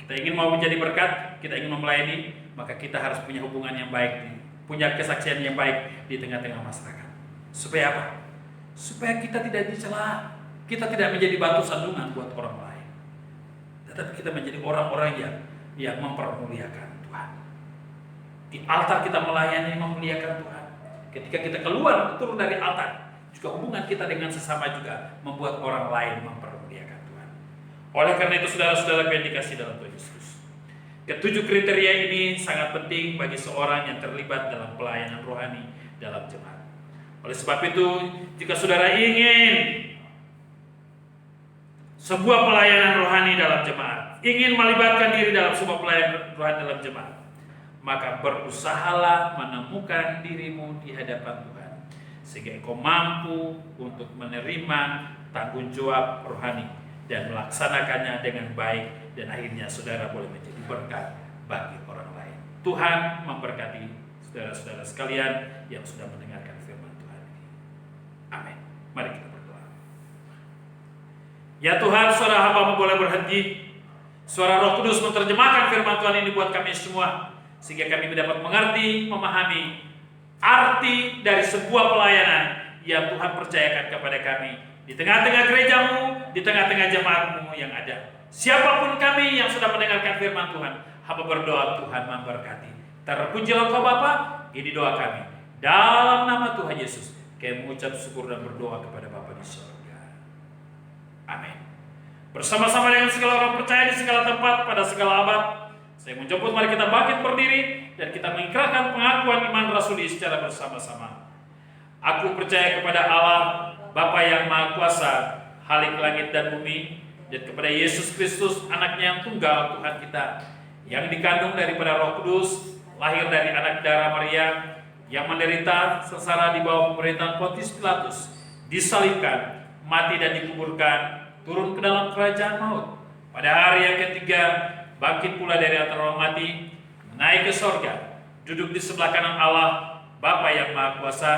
Kita ingin mau menjadi berkat, kita ingin melayani, maka kita harus punya hubungan yang baik, punya kesaksian yang baik di tengah-tengah masyarakat. Supaya apa? Supaya kita tidak dicela, kita tidak menjadi batu sandungan buat orang lain, tetapi kita menjadi orang-orang yang mempermuliakan Tuhan. Di altar kita melayani, memuliakan Tuhan. Ketika kita keluar, turun dari altar, juga hubungan kita dengan sesama juga membuat orang lain mempermuliakan Tuhan. Oleh karena itu, saudara-saudara yang dikasihi dalam Tuhan Yesus, ketujuh kriteria ini sangat penting bagi seorang yang terlibat dalam pelayanan rohani dalam jemaat. Oleh sebab itu, jika saudara ingin sebuah pelayanan rohani dalam jemaat, ingin melibatkan diri dalam sebuah pelayanan rohani dalam jemaat, maka berusahalah menemukan dirimu di hadapan Tuhan, sehingga engkau mampu untuk menerima tanggung jawab rohani dan melaksanakannya dengan baik, dan akhirnya saudara boleh menjadi berkat bagi orang lain. Tuhan memberkati saudara-saudara sekalian yang sudah mendengarkan firman Tuhan ini. Amin. Mari kita berdoa. Ya Tuhan, suara hamba boleh berhenti. Suara Roh Kudus menerjemahkan firman Tuhan ini buat kami semua, sehingga kami dapat mengerti, memahami arti dari sebuah pelayanan yang Tuhan percayakan kepada kami di tengah-tengah gerejamu, di tengah-tengah jemaatmu yang ada. Siapapun kami yang sudah mendengarkan firman Tuhan, hamba berdoa Tuhan memberkati. Terpujilah Engkau Bapa, ini doa kami. Dalam nama Tuhan Yesus, kami mengucap syukur dan berdoa kepada Bapa di surga. Amin. Bersama-sama dengan segala orang percaya di segala tempat, pada segala abad, saya menjemput, mari kita bangkit berdiri dan kita mengikrarkan pengakuan iman rasuli secara bersama-sama. Aku percaya kepada Allah, Bapa yang Maha Kuasa, Khalik langit dan bumi, dan kepada Yesus Kristus, anaknya yang tunggal, Tuhan kita, yang dikandung daripada Roh Kudus, lahir dari anak darah Maria, yang menderita sengsara di bawah pemerintahan Pontius Pilatus, disalibkan, mati dan dikuburkan, turun ke dalam kerajaan maut. Pada hari yang ketiga, bangkit pula dari antara orang mati, naik ke sorga, duduk di sebelah kanan Allah, Bapa yang Maha Kuasa,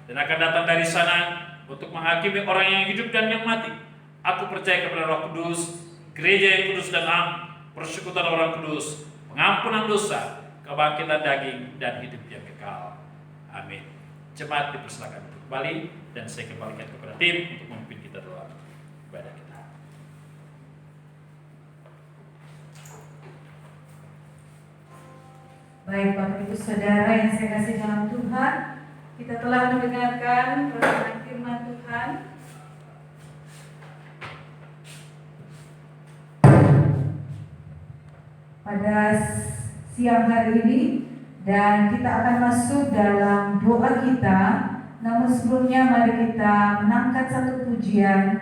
dan akan datang dari sana untuk menghakimi orang yang hidup dan yang mati. Aku percaya kepada Roh Kudus, gereja yang kudus dan am, persekutuan orang kudus, pengampunan dosa, kebangkitan daging, dan hidup yang kekal. Amin. Jemaat dipersilakan untuk kembali, dan saya kembalikan kepada tim untuk memimpin kita dalam ibadah kita. Baik Bapak Ibu Saudara yang saya kasih dalam Tuhan, kita telah mendengarkan renungan firman Tuhan. Pada siang hari ini, dan kita akan masuk dalam doa kita. Namun sebelumnya mari kita mengangkat satu pujian.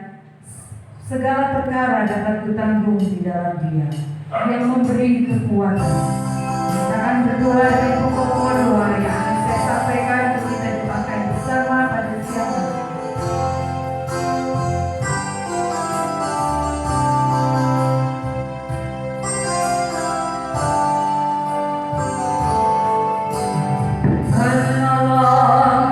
Segala perkara dapat kutanggung di dalam Dia yang memberi kekuatan. Kita akan berdoa dari pokok-pokok doa yang akan saya sampaikan untuk kita dipakai bersama pada siang hari. Menolong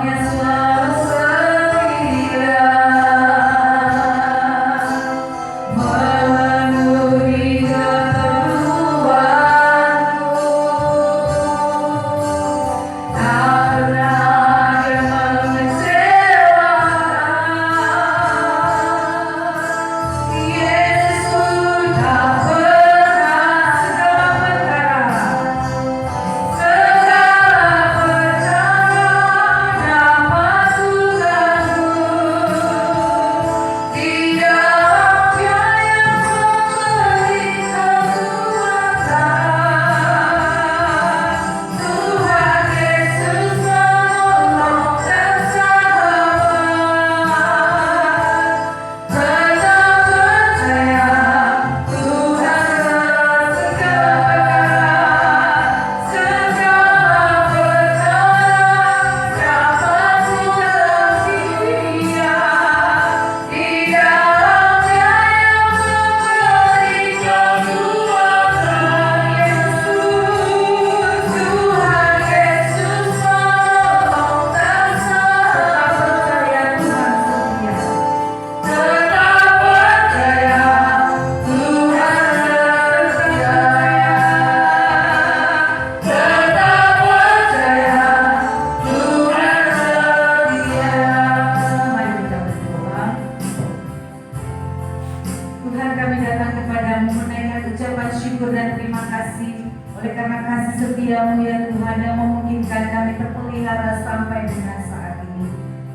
kasih. Oleh karena kasih setia-Mu ya Tuhan yang memungkinkan kami terpelihara sampai dengan saat ini.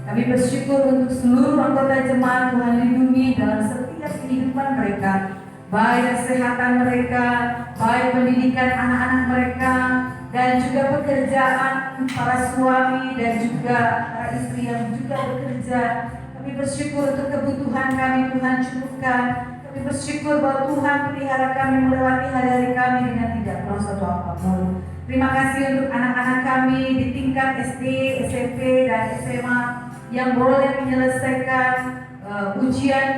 Kami bersyukur untuk seluruh anggota jemaat Tuhan lindungi dalam setiap kehidupan mereka, baik kesehatan mereka, baik pendidikan anak-anak mereka, dan juga pekerjaan para suami dan juga para istri yang juga bekerja. Kami bersyukur untuk kebutuhan kami Tuhan cukupkan. Kami bersyukur bahwa Tuhan pelihara kami melewati hari-hari kami dengan tidak perlu suatu apapun. Terima kasih untuk anak-anak kami di tingkat SD, SMP, dan SMA yang boleh menyelesaikan ujian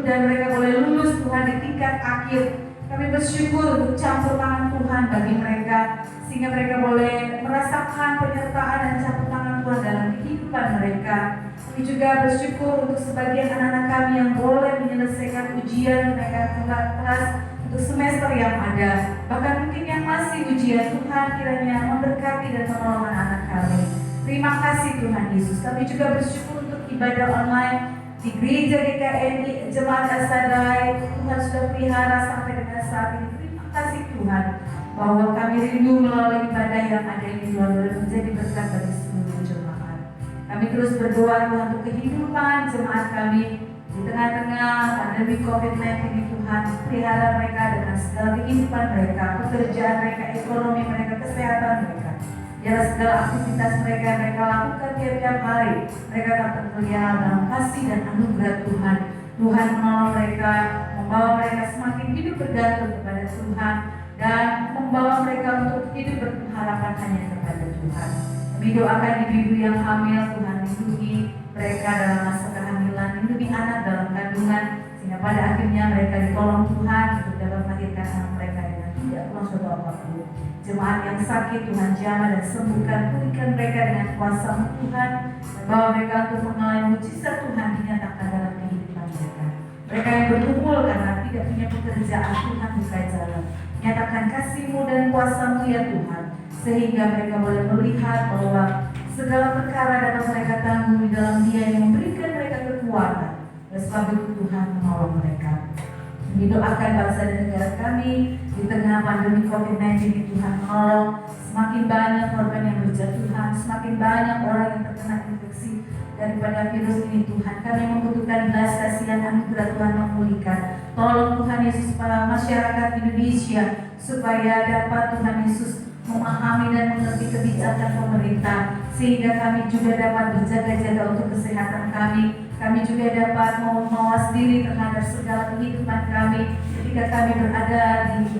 dan mereka boleh lulus Tuhan di tingkat akhir. Kami bersyukur untuk campur tangan Tuhan bagi mereka, sehingga mereka boleh merasakan penyertaan dan campur tangan Tuhan dalam kehidupan mereka. Kami juga bersyukur untuk sebagian anak-anak kami yang boleh menyelesaikan ujian mereka kelas untuk semester yang ada. Bahkan mungkin yang masih ujian, Tuhan kiranya memberkati dan menolong anak-anak kami. Terima kasih Tuhan Yesus. Kami juga bersyukur untuk ibadah online di Gereja GKI Jemaat Asadai. Tuhan sudah pelihara sampai dengan saat ini. Terima kasih Tuhan bahwa kami rindu melalui ibadah yang ada ini Tuhan boleh menjadi berkat bagi seluruh jemaat. Kami terus berdoa Tuhan untuk kehidupan jemaat kami di tengah-tengah pandemi COVID-19 ini Tuhan. Pelihara mereka dengan segala kehidupan mereka, pekerjaan mereka, ekonomi mereka, kesehatan mereka. Biarlah segala aktivitas mereka yang mereka lakukan tiap-tiap hari, mereka tak terpelihara dalam kasih dan anugerah Tuhan. Tuhan menolong mereka, membawa mereka semakin hidup bergantung kepada Tuhan, dan membawa mereka untuk hidup berharapan hanya kepada Tuhan. Kami doakan ibu-ibu yang hamil, Tuhan lindungi mereka dalam masa kehamilan, lindungi anak dalam kandungan, sehingga pada akhirnya mereka ditolong Tuhan untuk dapat melahirkan anak mereka dengan tidak kurang suatu apapun. Jemaat yang sakit Tuhan jamah dan sembuhkan, pulihkan mereka dengan kuasa Tuhan, dan bawa mereka untuk mengalami mujizat Tuhan dinyatakan dalam kehidupan mereka. Mereka yang berkumpul karena tidak punya pekerjaan, Tuhan buka jalan. Nyatakan kasih-Mu dan kuasa-Mu ya Tuhan, sehingga mereka boleh melihat bahwa segala perkara dapat mereka tanggung di dalam Dia yang memberikan mereka kekuatan. Oleh sebab itu Tuhan menolong mereka. Didoakan bangsa dan negara kami di tengah pandemi COVID-19 ini Tuhan menolong. Semakin banyak korban yang berjatuhan, semakin banyak orang yang terkena infeksi daripada virus ini Tuhan. Kami membutuhkan belas kasihan anugerah Tuhan memulihkan. Tolong Tuhan Yesus para masyarakat Indonesia supaya dapat Tuhan Yesus memahami dan mengerti kebijakan pemerintah, sehingga kami juga dapat berjaga-jaga untuk kesehatan kami. Kami juga dapat mawas diri terhadap segala kehidupan kami ketika kami berada di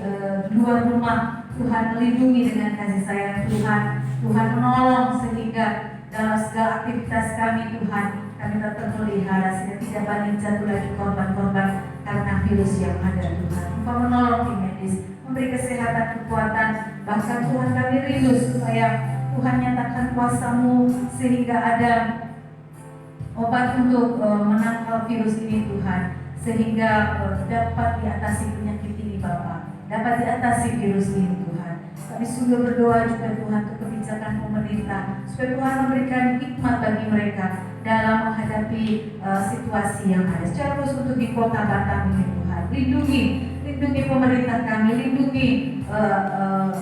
luar rumah. Tuhan melindungi dengan kasih sayang Tuhan. Tuhan menolong sehingga dalam segala aktivitas kami Tuhan, kami tetap terpelihara sehingga tidak banyak jatuh lagi korban-korban karena virus yang ada Tuhan. Engkau menolong tim medis, memberi kesehatan, kekuatan. Bahkan Tuhan kami rindu supaya Tuhan nyatakan kuasa-Mu sehingga ada obat untuk menangkal virus ini Tuhan, sehingga dapat diatasi penyakit ini Bapa, dapat diatasi virus ini Tuhan. Kami sungguh berdoa juga Tuhan untuk kebijakan pemerintah, supaya Tuhan memberikan hikmat bagi mereka dalam menghadapi situasi yang ada. Secara khusus untuk di kota Batam ini Tuhan, lindungi pemerintah kami, lindungi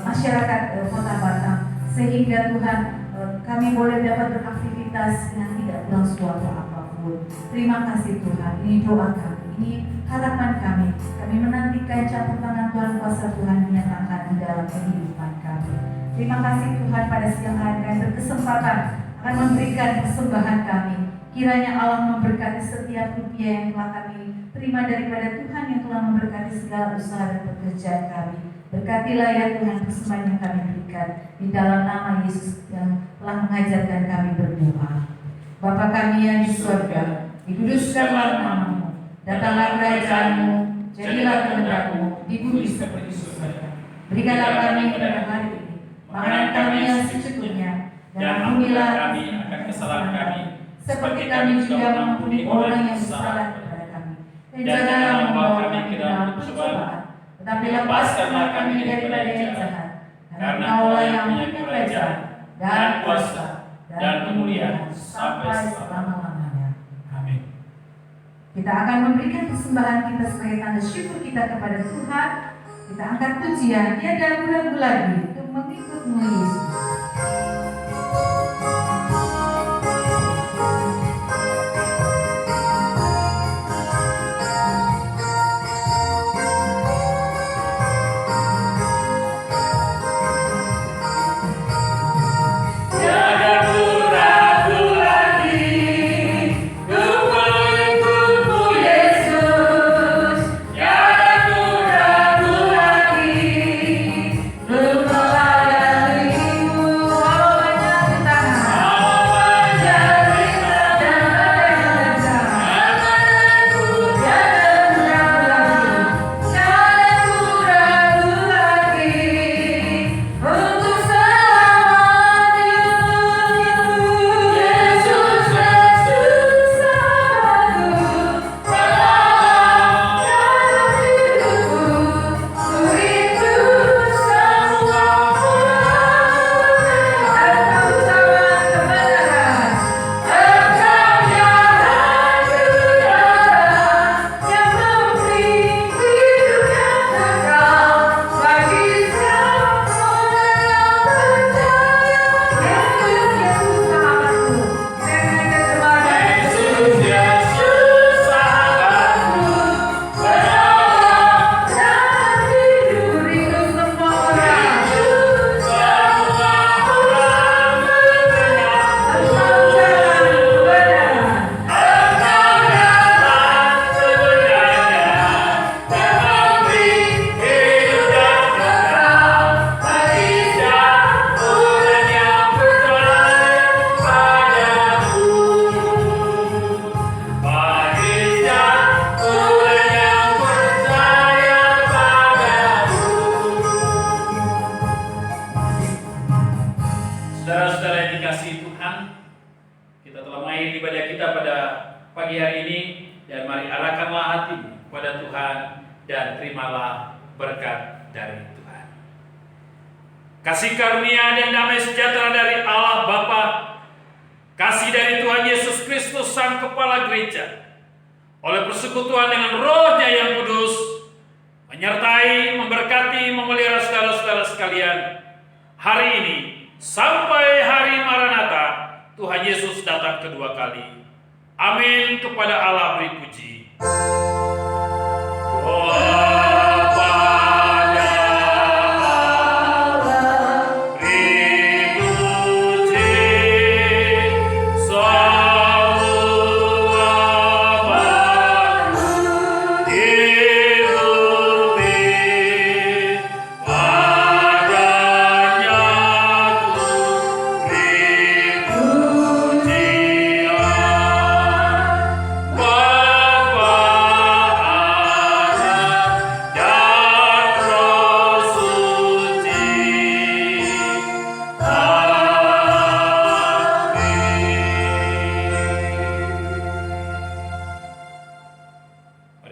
masyarakat kota Batam, sehingga Tuhan kami boleh dapat beraktivitas dengan tidak kurang suatu apapun. Terima kasih Tuhan, ini doa kami, ini harapan kami. Kami menantikan campur tangan Tuhan, kuasa Tuhan dinyatakan di dalam kehidupan kami. Terima kasih Tuhan, pada siang hari kami berkesempatan akan memberikan persembahan kami. Kiranya Allah memberkati setiap rupiah yang telah kami terima daripada Tuhan yang telah memberkati segala usaha dan pekerjaan kami. Berkatilah ya Tuhan persembahan yang kami berikan di dalam nama Yesus yang telah mengajarkan kami berdoa. Bapa kami yang di surga, dikuduskanlah nama-Mu, datanglah kerajaan-Mu, jadilah kehendak-Mu di bumi seperti surga. Berikanlah kami pada hari ini makanan kami yang secukupnya, dan ampunilah kami akan kesalahan kami, seperti kami juga mengampuni orang yang bersalah kepada kami. Dan janganlah membawa kami ke dalam pencobaan, tetapi lepaskanlah kami daripada yang jahat. Karena Allah yang punya kerajaan dan kuasa dan kemuliaan sampai selama-lamanya. Amin. Kita akan memberikan persembahan kita sebagai tanda syukur kita kepada Tuhan. Kita angkat pujian, tiada ragu lagi untuk mengikutmu Yesus. Saudara-saudara yang dikasihi Tuhan, kita telah mengakhiri ibadah kita pada pagi hari ini, dan mari arahkanlah hatimu pada Tuhan dan terimalah berkat dari Tuhan. Kasih karunia dan damai sejahtera dari Allah Bapa, kasih dari Tuhan Yesus Kristus Sang Kepala Gereja, oleh persekutuan dengan Roh-Nya yang kudus, menyertai, memberkati, memelihara saudara-saudara sekalian hari ini sampai hari Maranatha Tuhan Yesus datang kedua kali. Amin. Kepada Allah beri puji.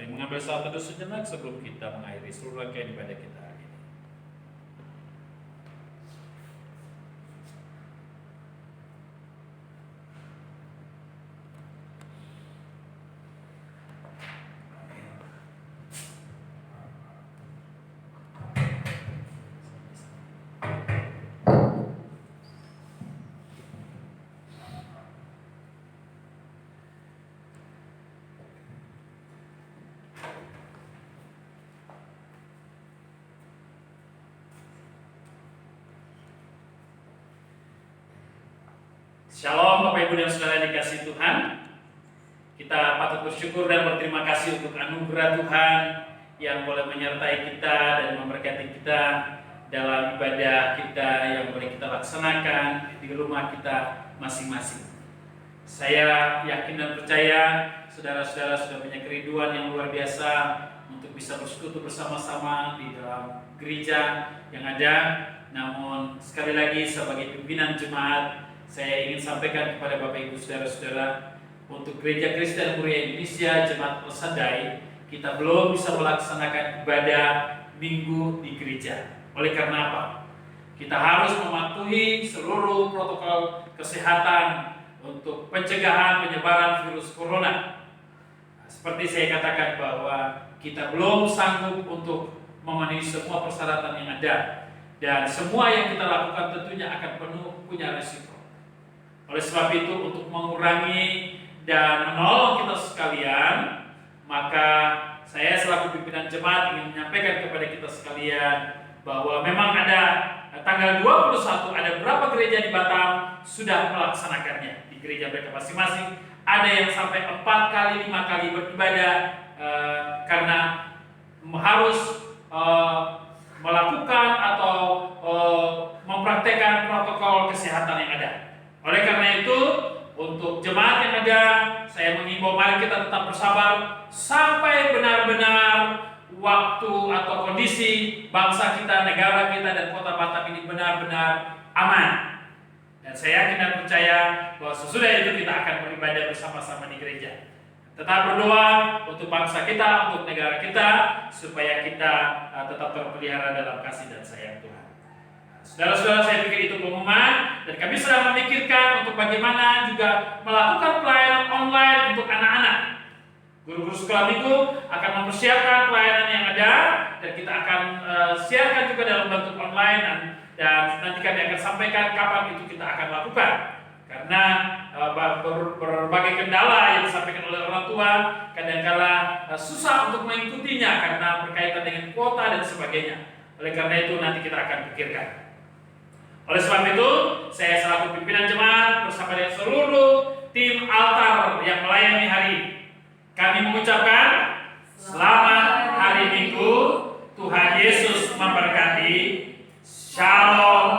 Mengambil saat teduh sejenak sebelum kita mengakhiri seluruh rangkaian ibadah kita hari ini. Shalom Bapak Ibu dan Saudara yang dikasihi Tuhan. Kita patut bersyukur dan berterima kasih untuk anugerah Tuhan yang boleh menyertai kita dan memberkati kita dalam ibadah kita yang boleh kita laksanakan di rumah kita masing-masing. Saya yakin dan percaya saudara-saudara sudah punya kerinduan yang luar biasa untuk bisa bersekutu bersama-sama di dalam gereja yang ada. Namun sekali lagi sebagai pimpinan jemaat, saya ingin sampaikan kepada Bapak Ibu Saudara-saudara, untuk Gereja Kristen Muria Indonesia Jemaat El-Shaddai, kita belum bisa melaksanakan ibadah minggu di gereja. Oleh karena apa? Kita harus mematuhi seluruh protokol kesehatan untuk pencegahan penyebaran virus corona. Seperti saya katakan bahwa kita belum sanggup untuk memenuhi semua persyaratan yang ada, dan semua yang kita lakukan tentunya akan penuh punya risiko. Oleh sebab itu, untuk mengurangi dan menolong kita sekalian, maka saya selaku pimpinan jemaat ingin menyampaikan kepada kita sekalian bahwa memang ada tanggal 21 ada beberapa gereja di Batam sudah melaksanakannya di gereja mereka masing-masing. Ada yang sampai 4 kali 5 kali beribadah karena harus melakukan atau mempraktekkan protokol kesehatan yang ada. Oleh karena itu, untuk jemaat yang ada, saya mengimbau mari kita tetap bersabar sampai benar-benar waktu atau kondisi bangsa kita, negara kita, dan kota Batam ini benar-benar aman. Dan saya yakin dan percaya bahwa sesudah itu kita akan beribadah bersama-sama di gereja. Tetap berdoa untuk bangsa kita, untuk negara kita, supaya kita tetap terpelihara dalam kasih dan sayang Tuhan. Saudara-saudara, saya pikir itu pengumuman, dan kami sedang memikirkan untuk bagaimana juga melakukan pelayanan online untuk anak-anak. Guru-guru sekolah minggu akan mempersiapkan pelayanan yang ada, dan kita akan siarkan juga dalam bentuk online, dan nanti kami akan sampaikan kapan itu kita akan lakukan. Karena berbagai kendala yang disampaikan oleh orang tua kadang-kala susah untuk mengikutinya karena berkaitan dengan kuota dan sebagainya. Oleh karena itu nanti kita akan pikirkan. Oleh sebab itu, saya selaku pimpinan jemaat bersama dengan seluruh tim altar yang melayani hari ini, kami mengucapkan selamat hari Minggu. Tuhan Yesus memberkati. Shalom.